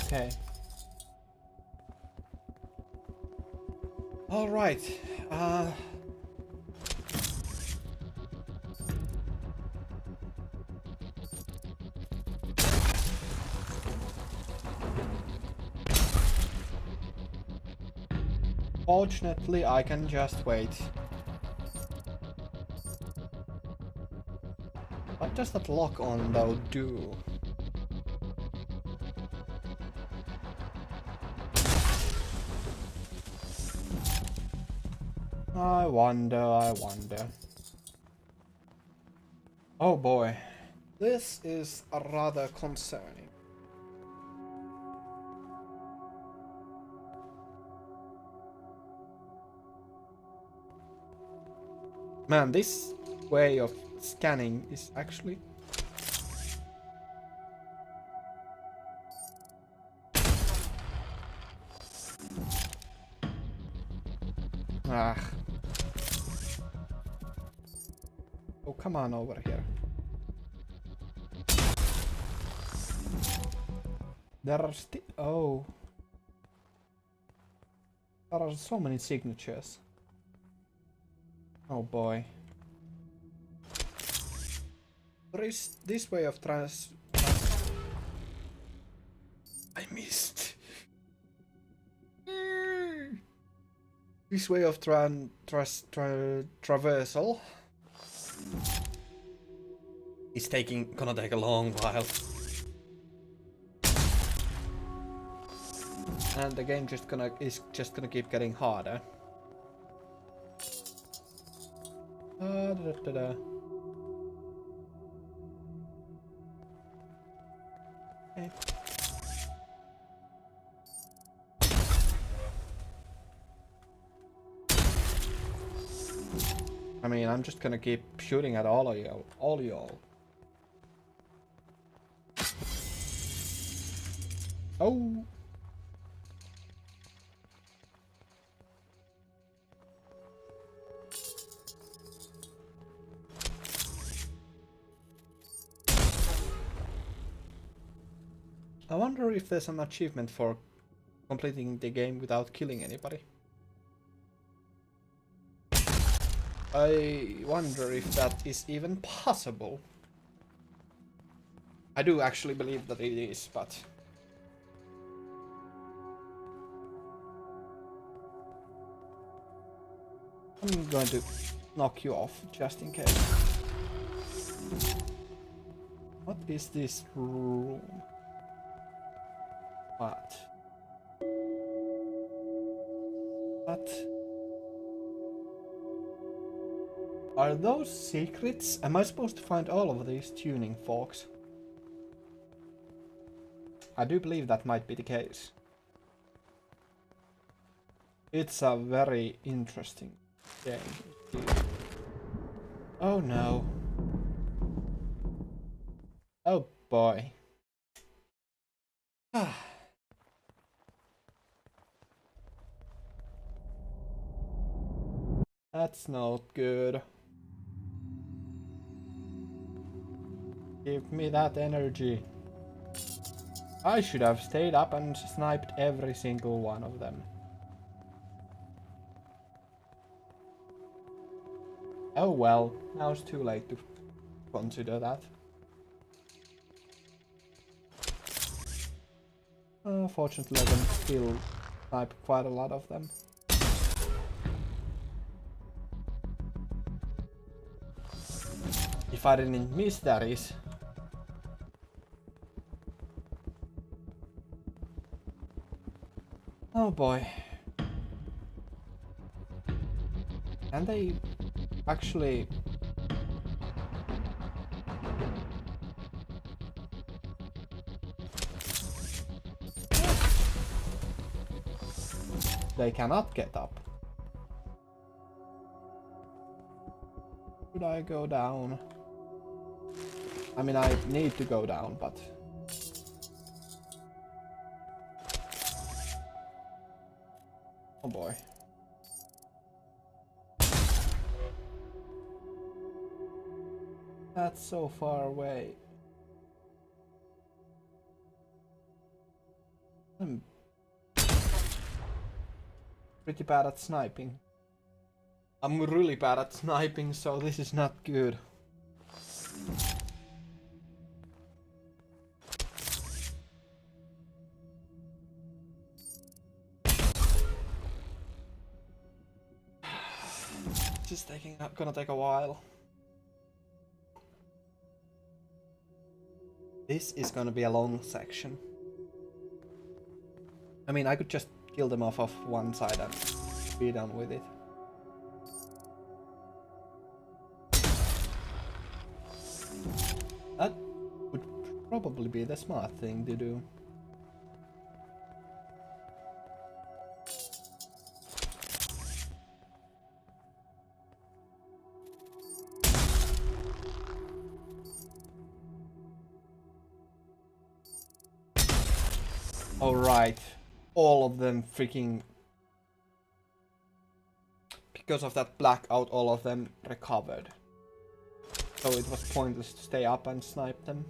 Okay. All right. Fortunately, I can just wait. What does that lock on though do? I wonder. Oh boy. This is rather concerning. Man, this way of scanning is actually... Ah. Oh, come on over here. There are still... Oh. There are so many signatures. Oh boy. There is this way of I missed. This way of traversal is gonna take a long while. And the game is just gonna keep getting harder. Okay. I mean, I'm just gonna keep shooting at all of y'all. Oh. I wonder if there's an achievement for completing the game without killing anybody. I wonder if that is even possible. I do actually believe that it is, but... I'm going to knock you off, just in case. What is this room? What? Are those secrets? Am I supposed to find all of these tuning forks? I do believe that might be the case. It's a very interesting game. Oh no. Oh boy. That's not good. Give me that energy. I should have stayed up and sniped every single one of them. Oh well, now it's too late to consider that. Fortunately I can still snipe quite a lot of them. If I didn't miss that is... Oh boy. Can they actually... They cannot get up. Should I go down? I mean, I need to go down, but... Oh boy. That's so far away. I'm pretty bad at sniping. I'm really bad at sniping, so this is not good. is gonna take a while. This is gonna be a long section. I mean, I could just kill them off of one side and be done with it. That would probably be the smart thing to do. Alright, all of them freaking... Because of that blackout, all of them recovered. So it was pointless to stay up and snipe them.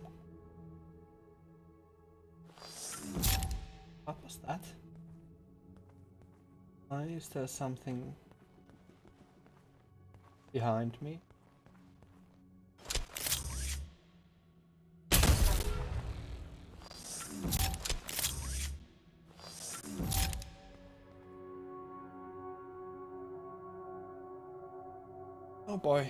What was that? Why is there something behind me? Oh boy.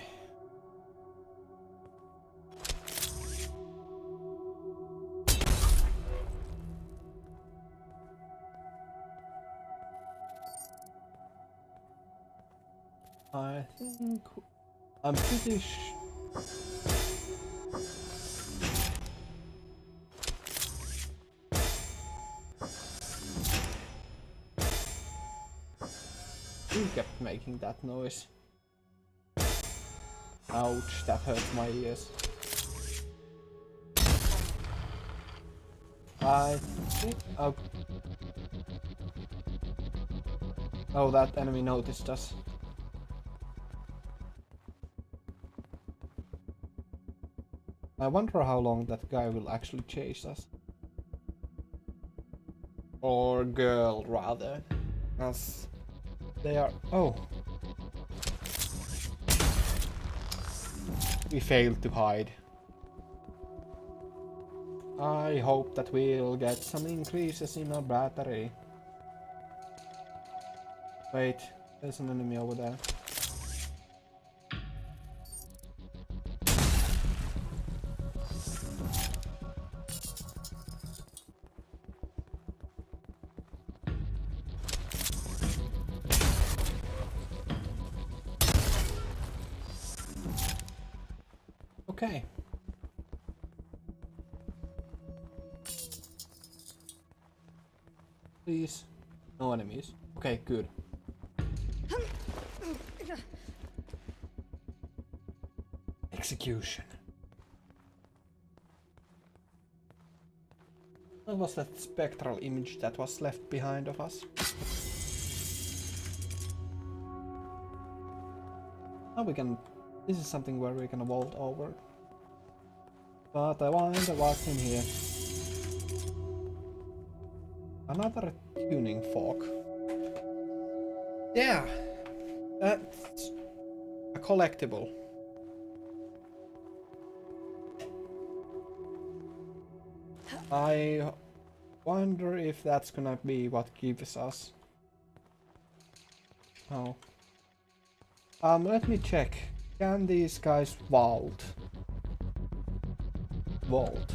I think I'm pretty Who kept making that noise? Ouch, that hurts my ears. I think... Oh, that enemy noticed us. I wonder how long that guy will actually chase us. Or girl, rather. As they are... Oh. We failed to hide. I hope that we'll get some increases in our battery. Wait, there's an enemy over there. Okay. Please. No enemies. Okay, good. Execution. What was that spectral image that was left behind of us? Now we can... This is something where we can vault over. But I wonder what's in here. Another tuning fork. Yeah! That's a collectible. I wonder if that's gonna be what gives us. Oh. Let me check. Can these guys vault? Vault.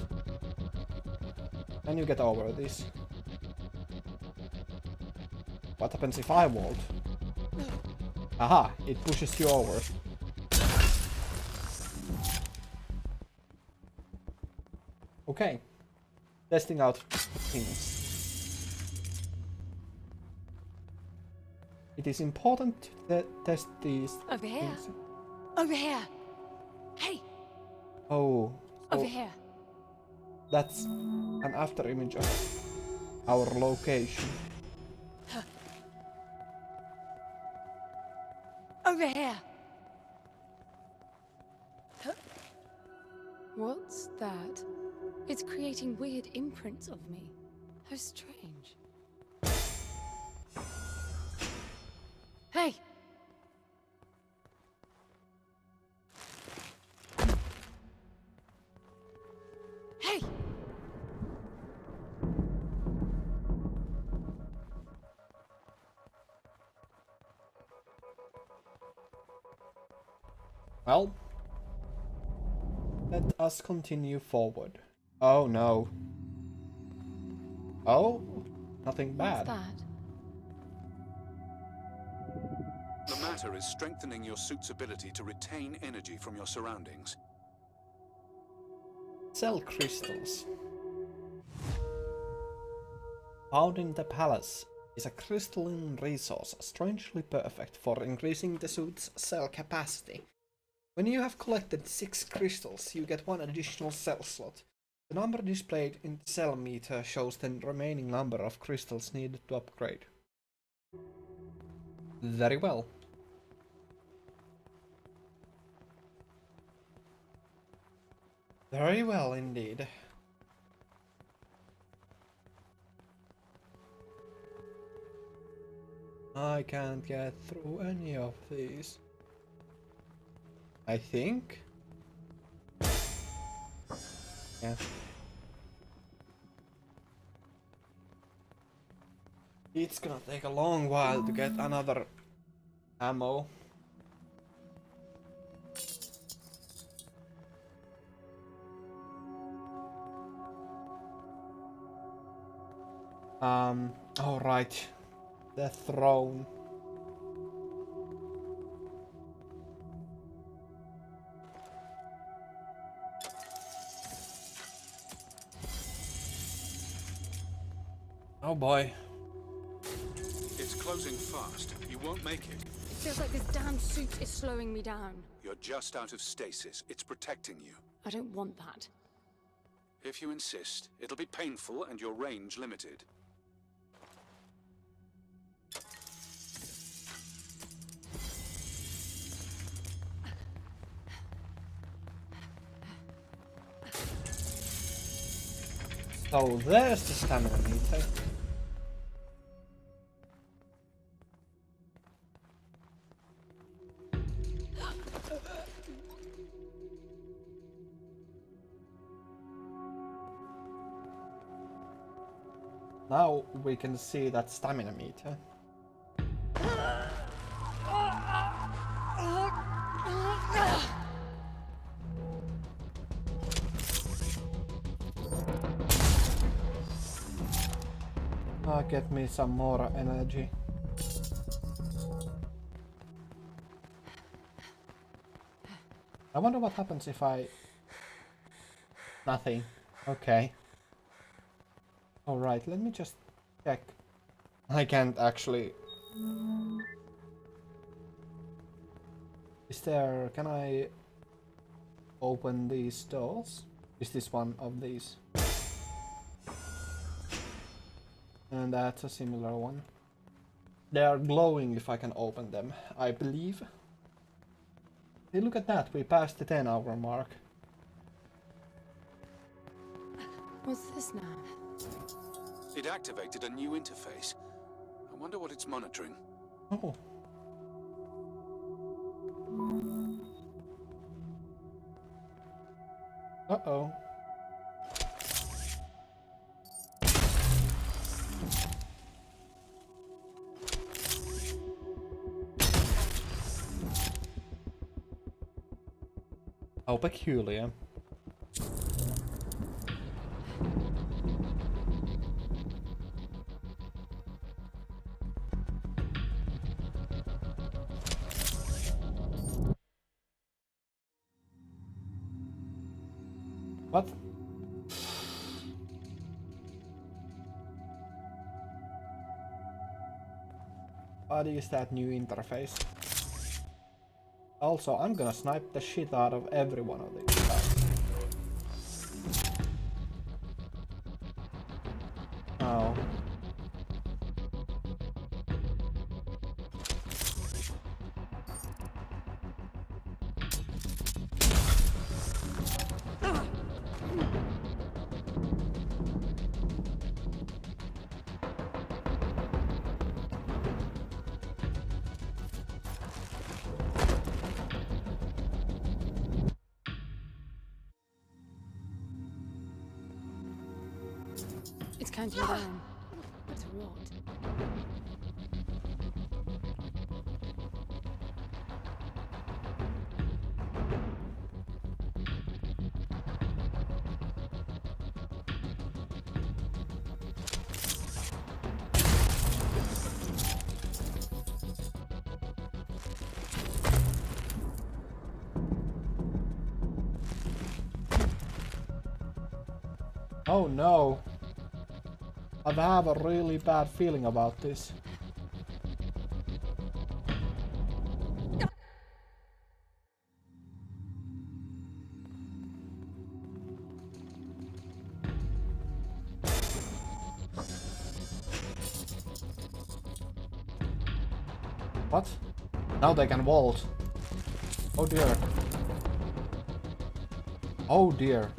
Can you get over this? What happens if I vault? Aha! It pushes you over. Okay. Testing out things. It is important to test these Over here. things. Over here. Hey, Oh. So over here. that's an after image of our location. Over here. What's that? It's creating weird imprints of me. How strange. Hey! Hey! Well, let us continue forward. Oh no. Oh, nothing What's bad. that? The matter is strengthening your suit's ability to retain energy from your surroundings. Cell crystals. Found in the palace is a crystalline resource strangely perfect for increasing the suit's cell capacity. When you have collected 6 crystals, you get 1 additional cell slot. The number displayed in the cell meter shows the remaining number of crystals needed to upgrade. Very well. Very well indeed. I can't get through any of these. I think. Yeah. It's gonna take a long while to get another ammo. Oh right. The throne. Oh boy. It's closing fast. You won't make it. Feels like this damn suit is slowing me down. You're just out of stasis. It's protecting you. I don't want that. If you insist, it'll be painful and your range limited. So there's the stamina meter. Now we can see that stamina meter. Get me some more energy. I wonder what happens if I... Nothing. Okay. Alright, let me just check. I can't actually... Is there... Can I open these doors? Is this one of these? And that's a similar one. They are glowing if I can open them, I believe. Hey, look at that, we passed the 10-hour mark. What's this now? It activated a new interface. I wonder what it's monitoring. Oh. Uh-oh. How peculiar. What? What is that new interface? Also, I'm gonna snipe the shit out of every one of these guys. Oh. It's counting down. But to what? Oh no. I have a really bad feeling about this. What? Now they can vault. Oh dear. Oh dear.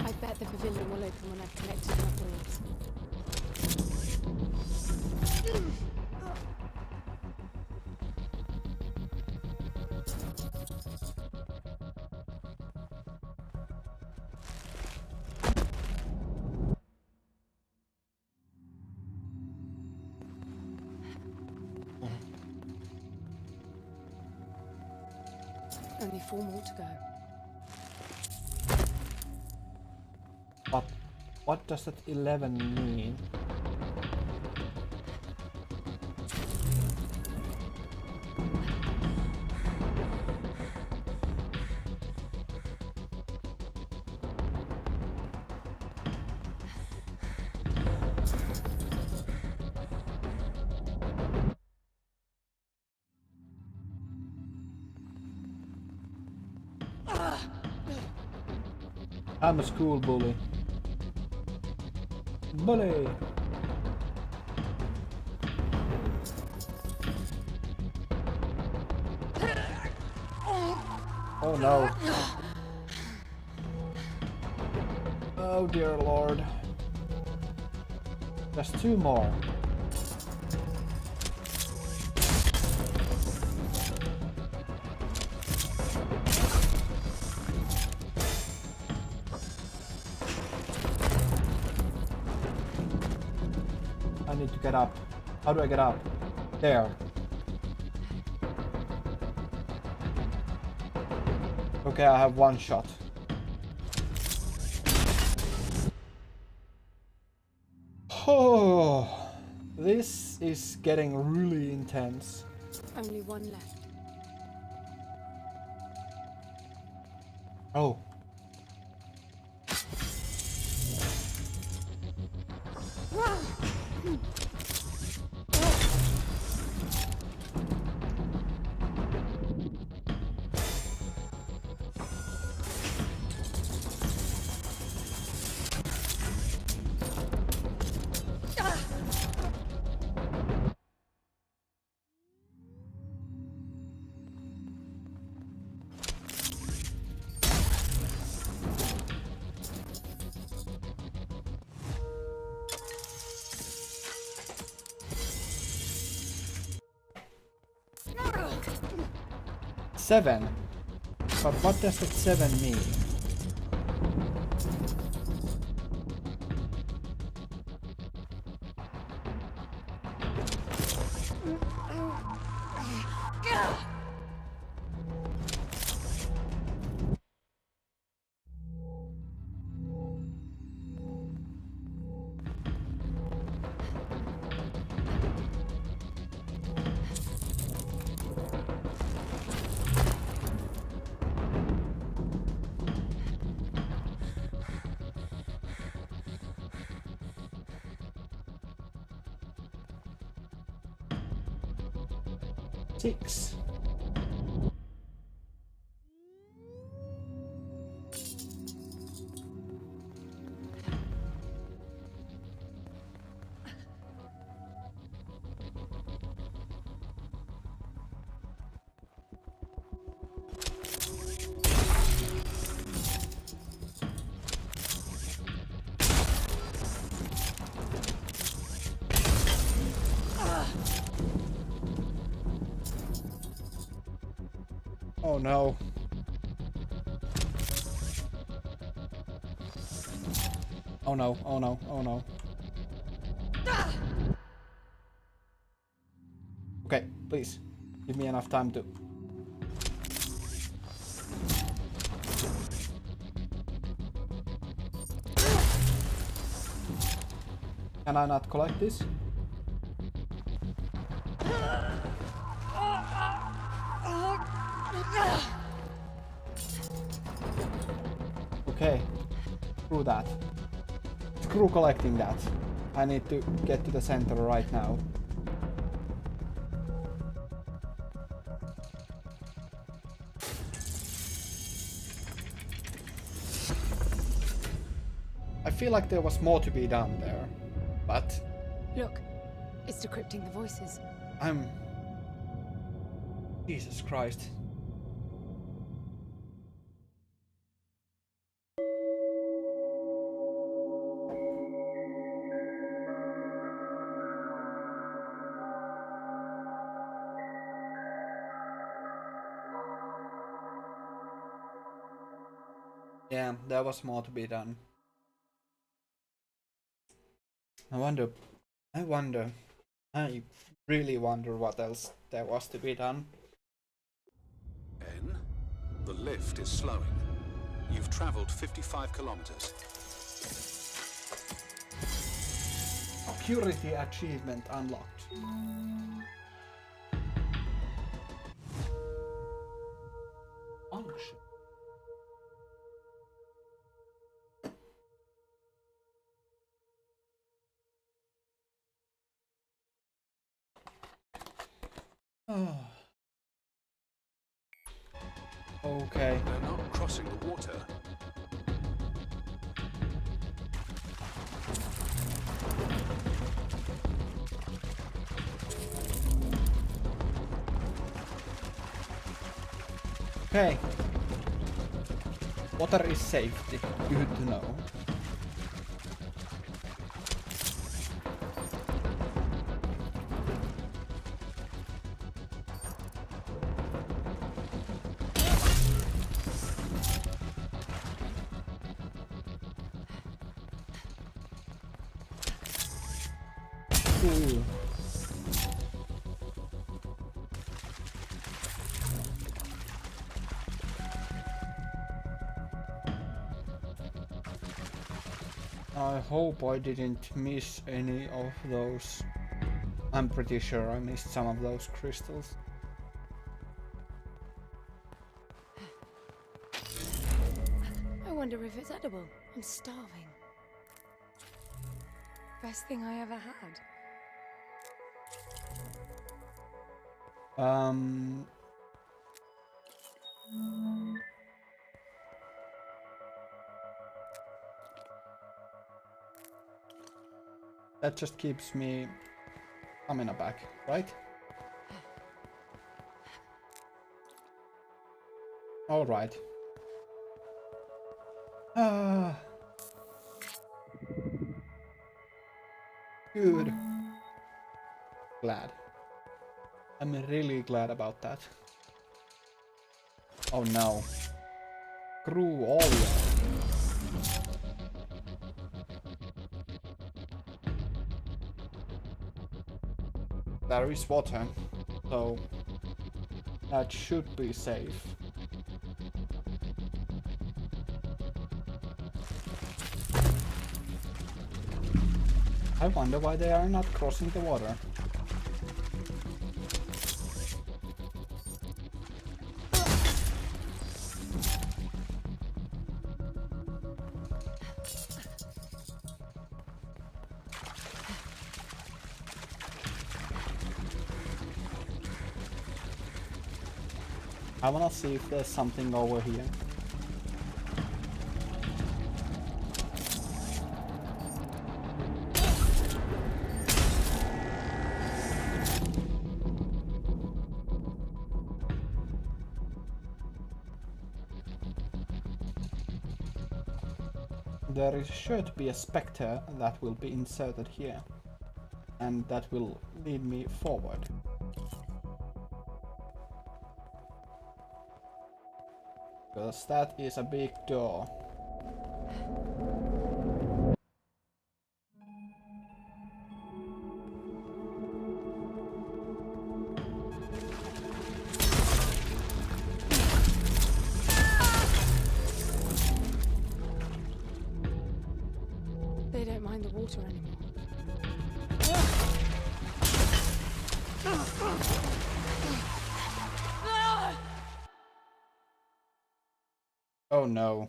I bet the pavilion will open when I've collected my bullets. Only 4 more to go. But what does that 11 mean? I'm a school bully. Bully! Oh no. Oh dear lord. There's 2 more. I need to get up. How do I get up? There. Okay, I have 1 shot. Oh, this is getting really intense. Only 1 left. Oh. Seven. But what does that 7 mean? Six. Oh no. Oh no, oh no, oh no. Okay, please. Give me enough time to... Can I not collect this? Okay. Screw that. Screw collecting that. I need to get to the center right now. I feel like there was more to be done there, but Look, it's decrypting the voices. Jesus Christ. Yeah, there was more to be done. I really wonder what else there was to be done. N, the lift is slowing. You've traveled 55 kilometers. Purity achievement unlocked. Function. Oh. Okay. They're not crossing the water. Okay. Water is safety. Good to know. Ooh. I hope I didn't miss any of those. I'm pretty sure I missed some of those crystals. I wonder if it's edible. I'm starving. Best thing I ever had. That just keeps me stamina back, right? All right. Good. Glad. I'm really glad about that. Oh no. Screw all you. There is water, so that should be safe. I wonder why they are not crossing the water. I wanna see if there's something over here. There is sure to be a spectre that will be inserted here, and that will lead me forward. Because that is a big door. They don't mind the water anymore. Oh no.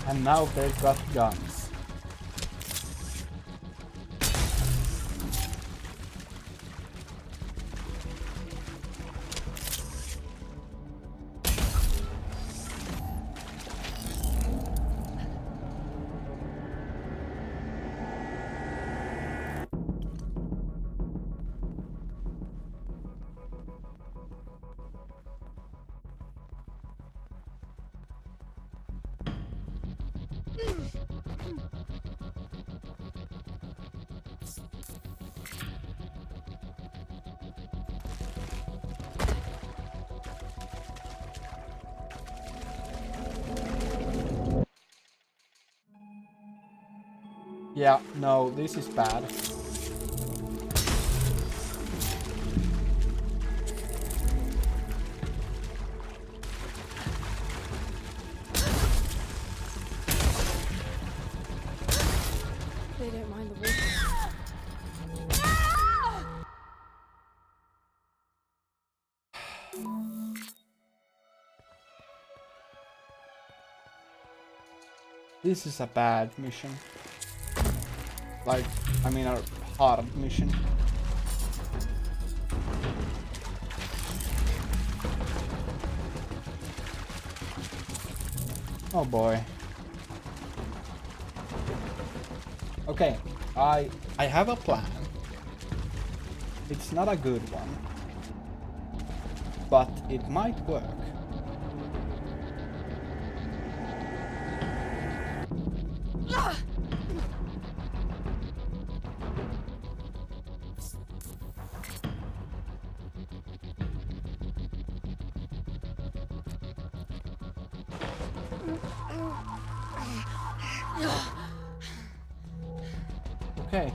And now they've got guns. Yeah, no, this is bad. They don't mind the water. This is a bad mission. Like, I mean a hard mission. Oh boy. Okay, I have a plan. It's not a good one, but it might work. Okay.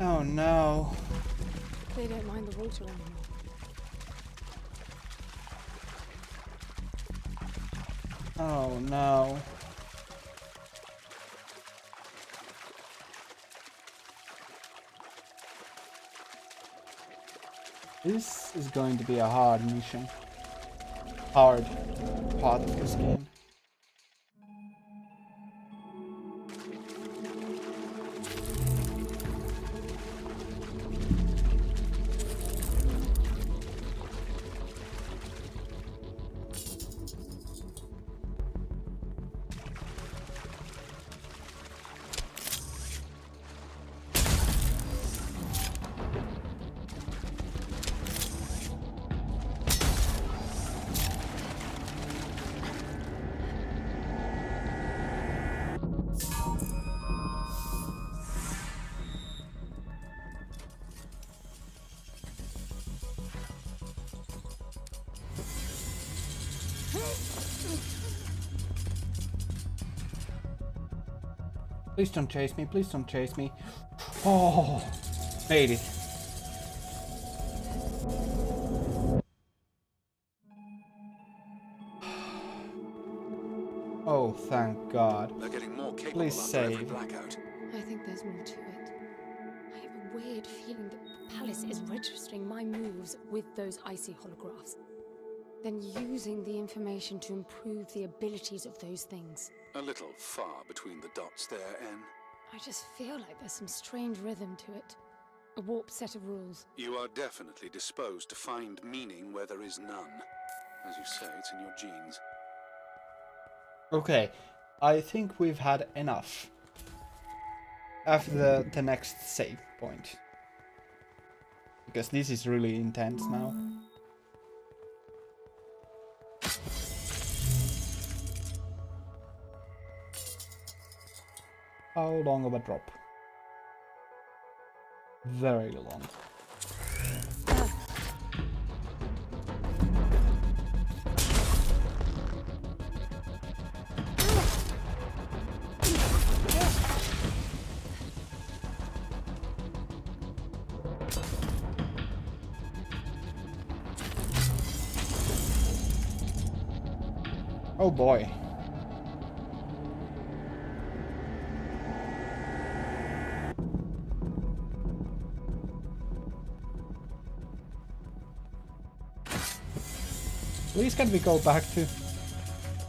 Oh no. They don't mind the water anymore. Oh no. This is going to be a hard mission. Hard part of this game. Please don't chase me, please don't chase me. Oh, made it. Oh, thank God. They're getting more capable Please after every save. blackout. I think there's more to it. I have a weird feeling that the palace is registering my moves with those icy holographs, then using the information to improve the abilities of those things. A little far between the dots there, N. I just feel like there's some strange rhythm to it. A warped set of rules. You are definitely disposed to find meaning where there is none. As you say, it's in your genes. Okay, I think we've had enough. After the next save point. Because this is really intense now. How long of a drop? Very long. Oh boy. Please can we go back to...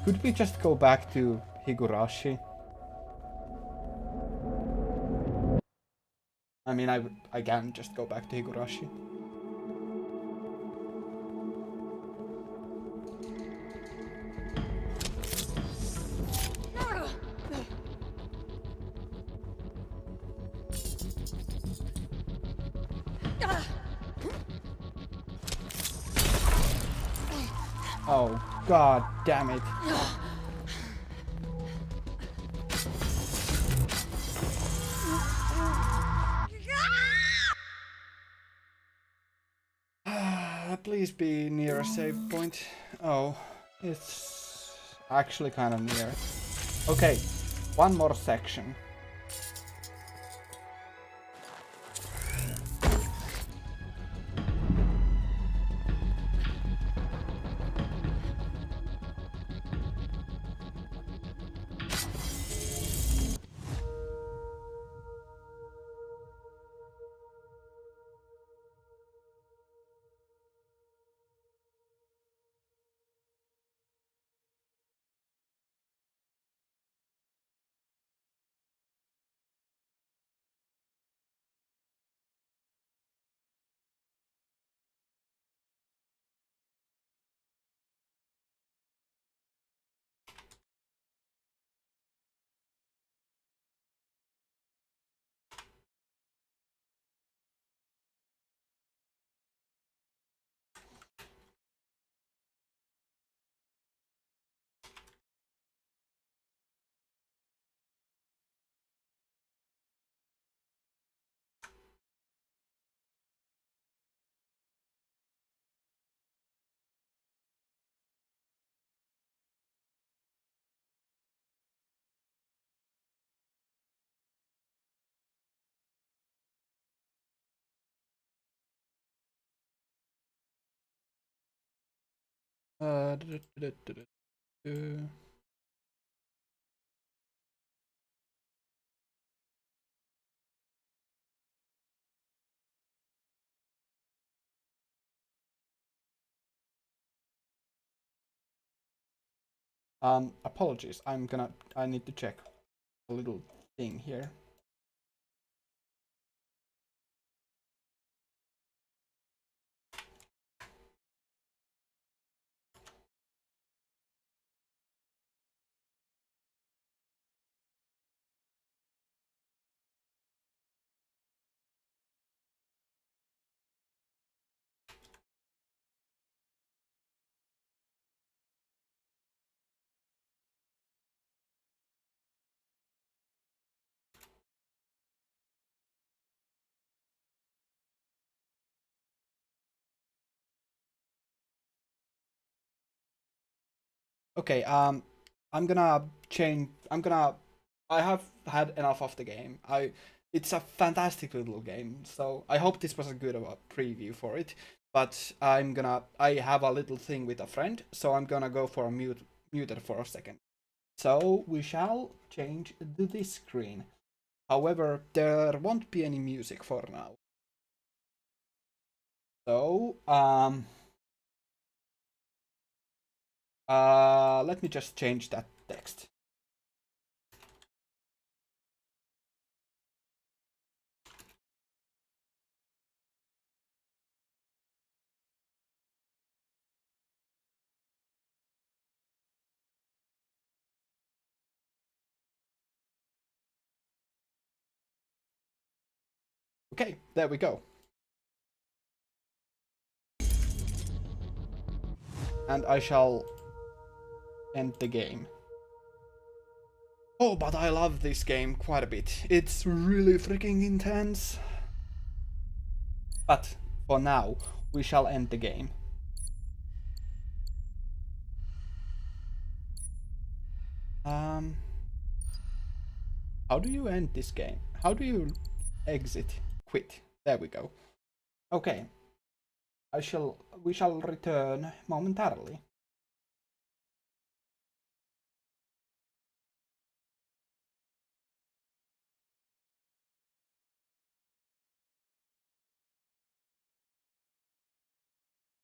Could we just go back to Higurashi? I mean, I can just go back to Higurashi. Oh, god damn it. Please be near a save point. Oh, it's actually kind of near. Okay, one more section. Uh, du- du- du- du- du- du. Apologies. I need to check a little thing here. Okay, I'm gonna change. I have had enough of the game. It's a fantastic little game, so I hope this was a good preview for it. But I have a little thing with a friend, so I'm gonna go for a muted for a second. So we shall change to this screen. However, there won't be any music for now. So, let me just change that text. Okay, there we go. And I shall end the game. Oh, but I love this game quite a bit. It's really freaking intense. But for now, we shall end the game. How do you end this game? How do you exit? Quit. There we go. Okay. We shall return momentarily.